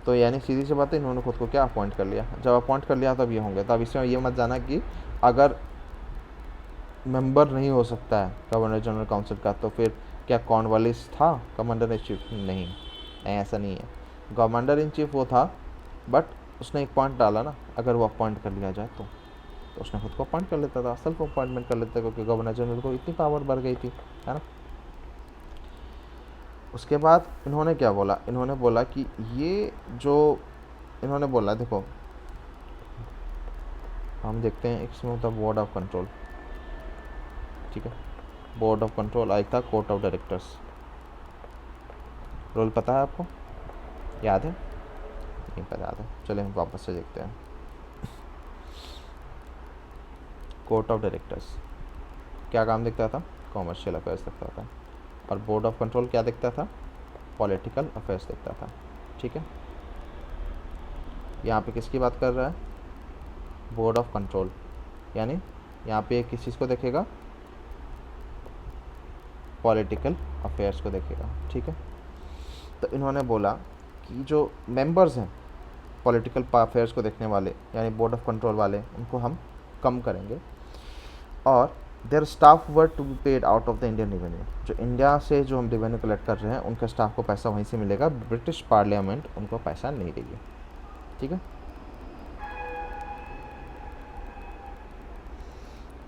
तो यानी सीधी सी बात है इन्होंने खुद को क्या अपॉइंट कर लिया, जब अपॉइंट कर लिया तब ये होंगे। तब इसमें ये मत जाना कि अगर मेंबर नहीं हो सकता है गवर्नर जनरल काउंसिल का तो फिर क्या कॉर्नवालिस था कमांडर इन चीफ, नहीं ऐसा नहीं है। कमांडर इन चीफ वो था, बट उसने एक पॉइंट डाला ना, अगर वो अपॉइंट कर लिया जाए तो उसने खुद को अपॉइंट कर लेता था, सेल्फ अपॉइंटमेंट कर लेता था, क्योंकि गवर्नर जनरल को इतनी पावर बढ़ गई थी, है ना। उसके बाद इन्होंने क्या बोला, इन्होंने बोला कि ये जो इन्होंने बोला, देखो हम देखते हैं इसमें होता बोर्ड ऑफ कंट्रोल, ठीक है। बोर्ड ऑफ कंट्रोल एक था कोर्ट ऑफ डायरेक्टर्स। रोल पता है आपको, याद है, नहीं पता याद है, चलिए हम वापस से देखते हैं। कोर्ट ऑफ डायरेक्टर्स क्या काम देखता था, कॉमर्शियल अफेयर्स देखता था, और बोर्ड ऑफ कंट्रोल क्या देखता था, पॉलिटिकल अफेयर्स देखता था, ठीक है। यहाँ पे किसकी बात कर रहा है, बोर्ड ऑफ कंट्रोल, यानी यहाँ पे किस चीज़ को देखेगा, पॉलिटिकल अफेयर्स को देखेगा, ठीक है। तो इन्होंने बोला कि जो मेंबर्स हैं पॉलिटिकल अफेयर्स को देखने वाले, यानी बोर्ड ऑफ कंट्रोल वाले, उनको हम कम करेंगे, और their staff were to be paid out of the Indian revenue. जो इंडिया से जो हम रेवेन्यू कलेक्ट कर रहे हैं उनके स्टाफ को पैसा वहीं से मिलेगा, ब्रिटिश पार्लियामेंट उनको पैसा नहीं देगी, ठीक है।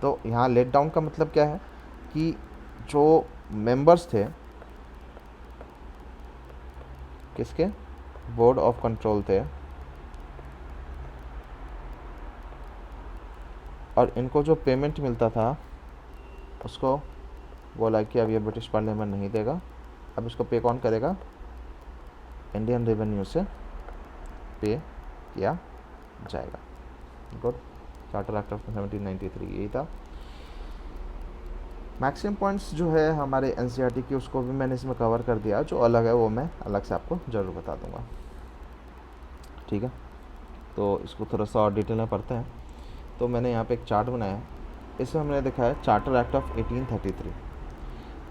तो यहाँ लेट डाउन का मतलब क्या है कि जो मेंबर्स थे किसके, बोर्ड ऑफ कंट्रोल थे, और इनको जो पेमेंट मिलता था उसको बोला कि अब ये ब्रिटिश पार्लियामेंट नहीं देगा, अब इसको पे कौन करेगा, इंडियन रेवेन्यू से पे किया जाएगा। गुड, चार्टर एक्ट ऑफ 1793 यही था। मैक्सिमम पॉइंट्स जो है हमारे एनसीईआरटी की उसको भी मैंने इसमें कवर कर दिया, जो अलग है वो मैं अलग से आपको ज़रूर बता दूंगा, ठीक है। तो इसको थोड़ा सा और डिटेल में पढ़ते हैं। तो मैंने यहाँ पे एक चार्ट बनाया है, इसमें हमने देखा है चार्टर एक्ट ऑफ 1833।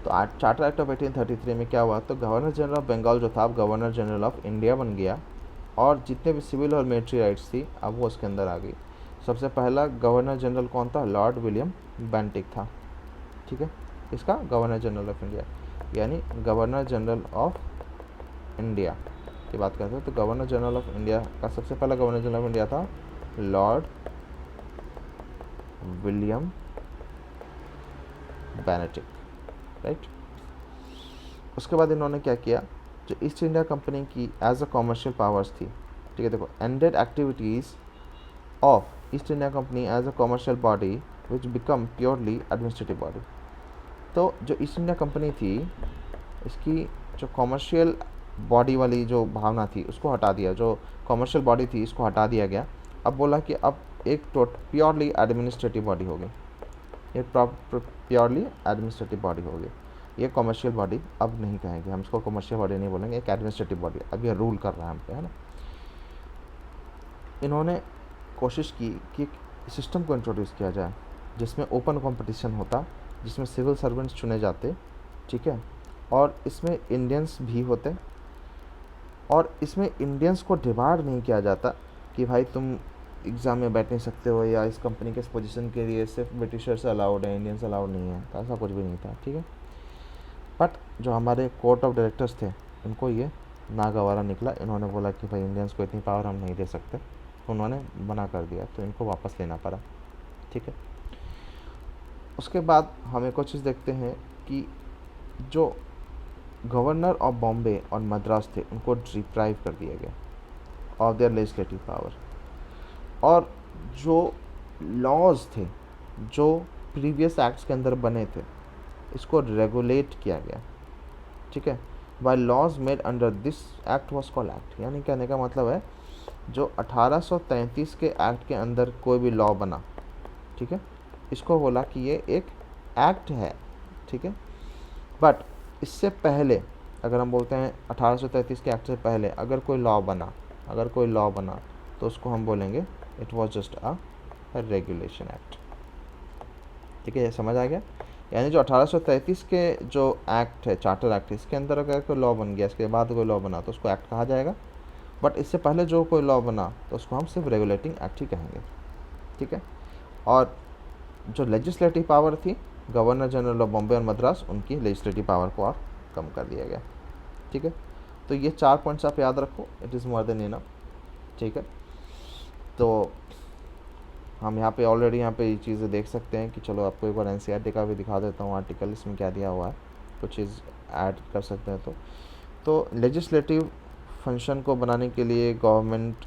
तो चार्टर एक्ट ऑफ 1833 में क्या हुआ, तो गवर्नर जनरल ऑफ बंगाल जो था अब गवर्नर जनरल ऑफ इंडिया बन गया, और जितने भी सिविल और मिलिट्री राइट्स थी अब वो उसके अंदर आ गई। सबसे पहला गवर्नर जनरल कौन था? लॉर्ड विलियम बेंटिक था। ठीक है, इसका गवर्नर जनरल ऑफ इंडिया, यानी गवर्नर जनरल ऑफ इंडिया की बात करते हैं तो गवर्नर जनरल ऑफ इंडिया का सबसे पहला गवर्नर जनरल ऑफ इंडिया था लॉर्ड विलियम बेनेटिक, राइट। उसके बाद इन्होंने क्या किया, जो ईस्ट इंडिया कंपनी की एज अ कॉमर्शियल पावर्स थी, ठीक है, देखो, ended activities of East India Company as a commercial body which become purely administrative body. तो जो ईस्ट इंडिया कंपनी थी, इसकी जो कॉमर्शियल बॉडी वाली जो भावना थी उसको हटा दिया, जो कॉमर्शियल बॉडी थी इसको हटा दिया गया। अब बोला कि अब एक प्योरली एडमिनिस्ट्रेटिव बॉडी होगी, एक प्योरली एडमिनिस्ट्रेटिव बॉडी होगी। ये कॉमर्शियल बॉडी अब नहीं कहेंगे हम, इसको कॉमर्शियल बॉडी नहीं बोलेंगे, एक एडमिनिस्ट्रेटिव बॉडी अब ये रूल कर रहा है हम पे, है ना। इन्होंने कोशिश की कि सिस्टम को इंट्रोड्यूस किया जाए जिसमें ओपन कंपटीशन होता, जिसमें सिविल सर्वेंट्स चुने जाते, ठीक है, और इसमें इंडियंस भी होते, और इसमें इंडियंस को डिवाइड नहीं किया जाता कि भाई तुम एग्ज़ाम में बैठ नहीं सकते हो या इस कंपनी के इस पोजीशन के लिए सिर्फ ब्रिटिशर्स अलाउड है, इंडियंस अलाउड नहीं है, तो ऐसा कुछ भी नहीं था, ठीक है। बट जो हमारे कोर्ट ऑफ डायरेक्टर्स थे उनको ये नागवारा निकला, इन्होंने बोला कि भाई इंडियंस को इतनी पावर हम नहीं दे सकते, उन्होंने मना कर दिया, तो इनको वापस लेना पड़ा, ठीक है। उसके बाद हम एक और चीज़ देखते हैं कि जो गवर्नर ऑफ बॉम्बे और मद्रास थे उनको डिप्राइव कर दिया गया ऑफ देयर लेजिस्लेटिव पावर, और जो लॉज थे जो प्रीवियस एक्ट्स के अंदर बने थे इसको रेगुलेट किया गया, ठीक है। By laws made under this act was called act, यानी कहने का मतलब है जो 1833 के एक्ट के अंदर कोई भी लॉ बना, ठीक है, इसको बोला कि ये एक एक्ट है, ठीक है। बट इससे पहले अगर हम बोलते हैं 1833 के एक्ट से पहले अगर कोई लॉ बना तो उसको हम बोलेंगे it was just a regulation act, ठीक है, ये समझ आ गया। यानी जो 1833 के जो एक्ट है, चार्टर एक्ट, इसके अंदर अगर कोई लॉ बन गया, इसके बाद कोई लॉ बना तो उसको एक्ट कहा जाएगा, बट इससे पहले जो कोई लॉ बना तो उसको हम सिर्फ रेगुलेटिंग एक्ट ही कहेंगे, ठीक है। और जो लेजिस्लेटिव पावर थी गवर्नर जनरल ऑफ बॉम्बे और मद्रास, उनकी लेजिस्लेटिव पावर को और कम कर दिया गया, ठीक है। तो ये 4 पॉइंट्स आप याद रखो, it is more than enough, ठीक है। तो हम यहाँ पे ऑलरेडी यहाँ पे ये चीज़ें देख सकते हैं कि चलो आपको एक बार एनसीईआरटी का भी दिखा देता हूँ आर्टिकल, इसमें क्या दिया हुआ है, कुछ चीज़ ऐड कर सकते हैं। तो लेजिस्लेटिव फंक्शन को बनाने के लिए गवर्नमेंट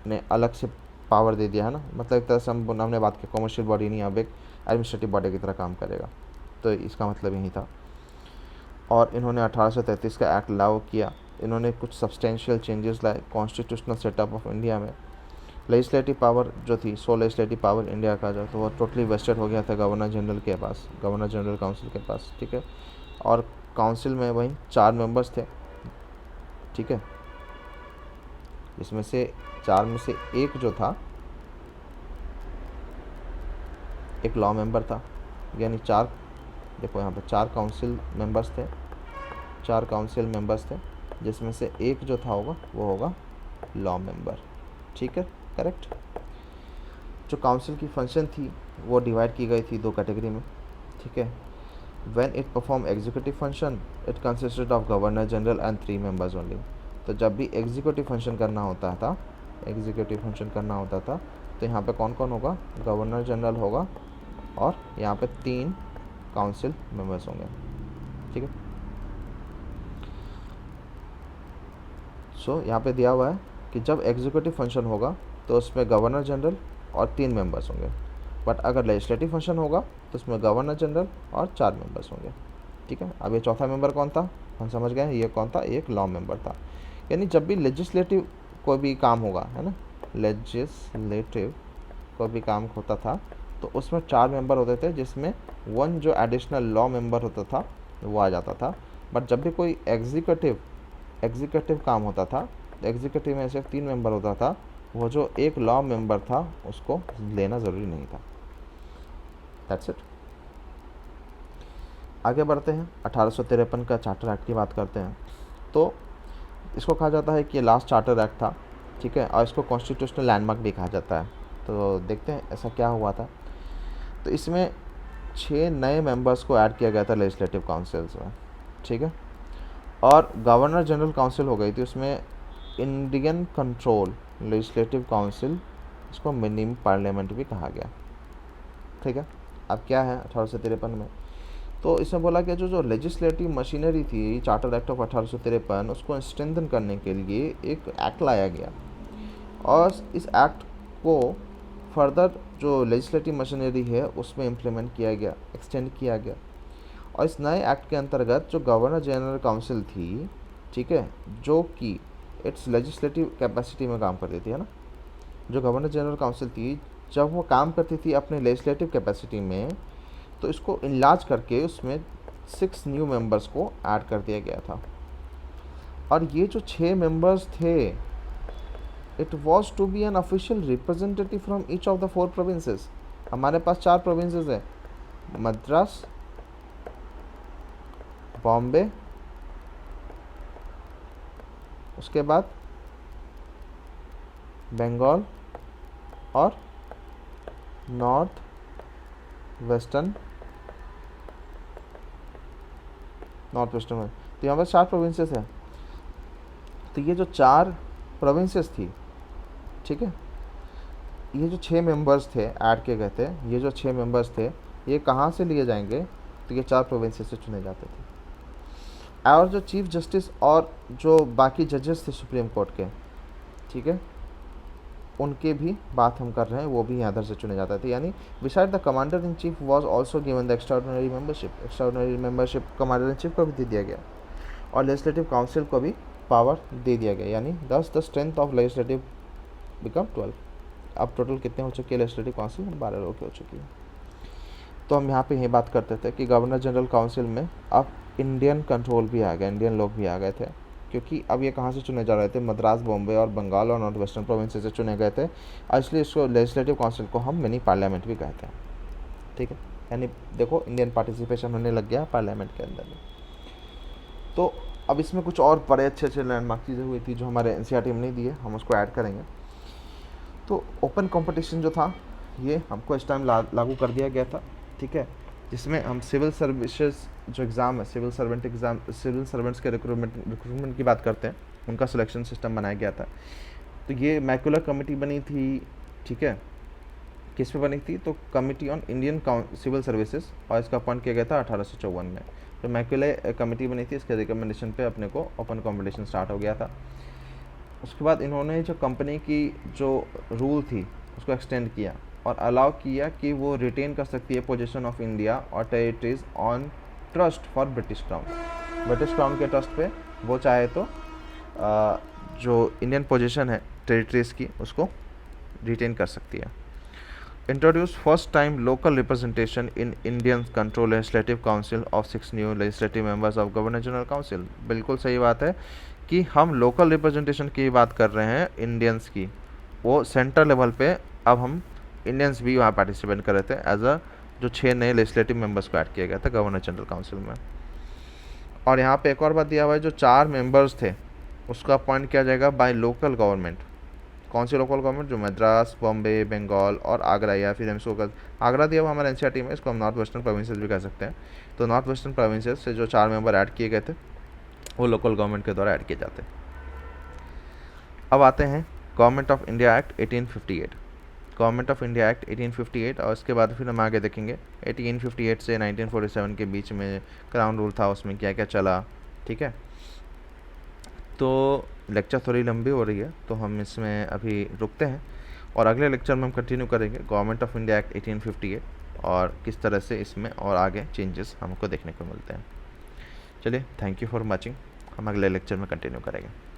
ने अलग से पावर दे दिया है ना, मतलब एक तरह से हमने बात की कॉमर्शियल बॉडी नहीं, अब एक एडमिनिस्ट्रेटिव बॉडी की तरह काम करेगा, तो इसका मतलब यही था। और इन्होंने 1833 का एक्ट लागू किया, इन्होंने कुछ सब्सटेंशियल चेंजेस लाए कॉन्स्टिट्यूशनल सेटअप ऑफ इंडिया में। लेजिस्लेटिव पावर जो थी, लेजिस्लेटिव पावर इंडिया का जो तो वो टोटली वेस्टेड हो गया था गवर्नर जनरल के पास, गवर्नर जनरल काउंसिल के पास, ठीक है। और काउंसिल में वही 4 मेंबर्स थे, ठीक है, इसमें से 4 में से एक जो था एक लॉ मेंबर था, यानी 4, देखो यहाँ पे 4 काउंसिल मेंबर्स थे, 4 काउंसिल मेंबर्स थे, जिसमें से एक जो था होगा वो होगा लॉ मेंबर, ठीक है, करेक्ट। जो काउंसिल की फंक्शन थी वो डिवाइड की गई थी 2 कैटेगरी में, ठीक है। When it perform executive function it consisted of governor general and 3 members only. तो जब भी एग्जीक्यूटिव फंक्शन करना होता था तो यहाँ पे कौन कौन होगा, गवर्नर जनरल होगा और यहाँ पे 3 काउंसिल मेंबर्स होंगे, ठीक है। सो यहाँ पे दिया हुआ है कि जब एग्जीक्यूटिव फंक्शन होगा तो उसमें गवर्नर जनरल और 3 मेंबर्स होंगे, बट अगर लेजिस्लेटिव फंक्शन होगा तो उसमें गवर्नर जनरल और 4 मेंबर्स होंगे, ठीक है। अब ये चौथा मेंबर कौन था, हम समझ गए, ये कौन था, एक लॉ मेंबर था। यानी जब भी लेजिस्लेटिव कोई भी काम होगा, है ना, लेजिस्लेटिव कोई भी काम होता था तो उसमें 4 मेंबर होते थे, जिसमें 1 जो एडिशनल लॉ मेंबर होता था वो आ जाता था। बट जब भी कोई एग्जीक्यूटिव काम होता था तो एग्जीक्यूटिव में सिर्फ 3 मेंबर होता था, वो जो एक लॉ मेंबर था उसको लेना ज़रूरी नहीं था। That's it. आगे बढ़ते हैं, 1853 का चार्टर एक्ट की बात करते हैं। तो इसको कहा जाता है कि ये लास्ट चार्टर एक्ट था, ठीक है, और इसको कॉन्स्टिट्यूशनल लैंडमार्क भी कहा जाता है। तो देखते हैं ऐसा क्या हुआ था। तो इसमें 6 नए मेंबर्स को ऐड किया गया था लेजिस्लेटिव काउंसिल्स में, ठीक है। और गवर्नर जनरल काउंसिल हो गई थी उसमें इंडियन कंट्रोल लेजिस्लेटिव काउंसिल, इसको मिनी पार्लियामेंट भी कहा गया, ठीक है। अब क्या है 1853 में, तो इसमें बोला गया जो लेजिस्लेटिव मशीनरी थी, चार्टर एक्ट ऑफ 1853, उसको स्ट्रेंथन करने के लिए एक एक्ट लाया गया और इस एक्ट को फर्दर जो लेजिस्लेटिव मशीनरी है उसमें इम्प्लीमेंट किया गया, एक्सटेंड किया गया। और इस नए एक्ट के अंतर्गत जो गवर्नर जनरल काउंसिल थी, ठीक है, जो कि इट्स लेजिस्लेटिव कैपेसिटी में काम करती थी, है ना, जो गवर्नर जनरल काउंसिल थी जब वो काम करती थी अपने लेजिस्लेटिव कैपेसिटी में, तो इसको इनलार्ज करके उसमें 6 न्यू मेंबर्स को ऐड कर दिया गया था। और ये जो 6 मेंबर्स थे, it was to be an official representative from each of the 4 provinces. हमारे पास 4 प्रोविंसेस है, मद्रास, बॉम्बे, उसके बाद बंगाल और नॉर्थ वेस्टर्न में। तो यहाँ पर 4 प्रोविंसेस हैं। तो ये जो 4 प्रोविंसेस थी, ठीक है, ये जो 6 मेंबर्स थे ऐड किए गए थे, ये जो 6 मेंबर्स थे ये कहाँ से लिए जाएंगे, तो ये 4 प्रोविंसेस से चुने जाते थे। और जो चीफ जस्टिस और जो बाकी जजेस थे सुप्रीम कोर्ट के, ठीक है, उनके भी बात हम कर रहे हैं, वो भी यहाँ इधर से चुने जाते थे। यानी beside the commander in chief was also given the extraordinary membership commander in chief को भी दे दिया गया और लेजिस्लेटिव काउंसिल को भी पावर दे दिया गया। यानी दस the strength of legislative become 12। अब टोटल कितने हो चुके हैं लेजिस्लेटिव काउंसिल, 12 लोग की हो चुकी है। तो हम यहाँ पे यही बात करते थे कि गवर्नर जनरल काउंसिल में अब इंडियन कंट्रोल भी आ गया, इंडियन लोग भी आ गए थे, क्योंकि अब ये कहाँ से चुने जा रहे थे, मद्रास, बॉम्बे और बंगाल और नॉर्थ वेस्टर्न प्रोविंस से चुने गए थे। इसलिए इसको लेजिस्लेटिव काउंसिल को हम मिनी पार्लियामेंट भी कहते हैं, ठीक है। यानी देखो इंडियन पार्टिसिपेशन होने लग गया पार्लियामेंट के अंदर में। तो अब इसमें कुछ और बड़े अच्छे लैंडमार्क चीज़ें हुई थी जो हमारे एनसीईआरटी में नहीं दिए, हम उसको ऐड करेंगे। तो ओपन कंपटीशन जो था ये हमको इस टाइम लागू कर दिया गया था, ठीक है, जिसमें हम सिविल सर्विसेज जो एग्ज़ाम है, सिविल सर्वेंट्स के रिक्रूटमेंट की बात करते हैं, उनका सिलेक्शन सिस्टम बनाया गया था। तो ये मैकुलर कमेटी बनी थी, ठीक है, किस पे बनी थी, तो committee on Indian civil services, और इसका अपॉइंट किया गया था 1854 में। तो मैकुलर कमेटी बनी थी, इसके रिकमेंडेशन पे अपने को ओपन कॉम्पिटिशन स्टार्ट हो गया था। उसके बाद इन्होंने जो कंपनी की जो रूल थी उसको एक्सटेंड किया और अलाउ किया कि वो रिटेन कर सकती है पोजीशन ऑफ इंडिया और territories on trust for British crown के ट्रस्ट पे वो चाहे तो जो इंडियन पोजीशन है टेरिटरीज की उसको रिटेन कर सकती है। Introduce first time local representation in Indian control legislative council of 6 new legislative members of governor general council. बिल्कुल सही बात है कि हम लोकल रिप्रेजेंटेशन की बात कर रहे हैं इंडियंस की, वो सेंटर लेवल पे अब हम इंडियंस भी वहाँ पार्टिसिपेट कर रहे थे एज अ जो 6 नए लेजिस्लेटिव मेंबर्स को ऐड किया गया था गवर्नर जनरल काउंसिल में। और यहाँ पे एक और बात दिया हुआ है, जो 4 मेंबर्स थे उसका अपॉइंट किया जाएगा बाय लोकल गवर्नमेंट। कौन सी लोकल गवर्नमेंट, जो मद्रास, बॉम्बे, बंगाल और आगरा, या फिर हमको आगरा दिया हुआ हमारे एनसीईआरटी में, इसको हम नॉर्थ वेस्टर्न प्रोविंसेस भी कह सकते हैं। तो नॉर्थ वेस्टर्न प्रोविंसेस से जो 4 मेंबर ऐड किए गए थे वो लोकल गवर्नमेंट के द्वारा ऐड किए जाते हैं। अब आते हैं government of India act 1858। Government of India act 1858, और उसके बाद फिर हम आगे देखेंगे 1858 से 1947 के बीच में क्राउन रूल था, उसमें क्या क्या चला, ठीक है। तो लेक्चर थोड़ी लंबी हो रही है तो हम इसमें अभी रुकते हैं और अगले लेक्चर में हम कंटिन्यू करेंगे गवर्नमेंट ऑफ इंडिया एक्ट 1858 और किस तरह से इसमें और आगे चेंजेस हमको देखने को मिलते हैं। चलिए, थैंक यू फॉर वॉचिंग, हम अगले लेक्चर में कंटिन्यू करेंगे।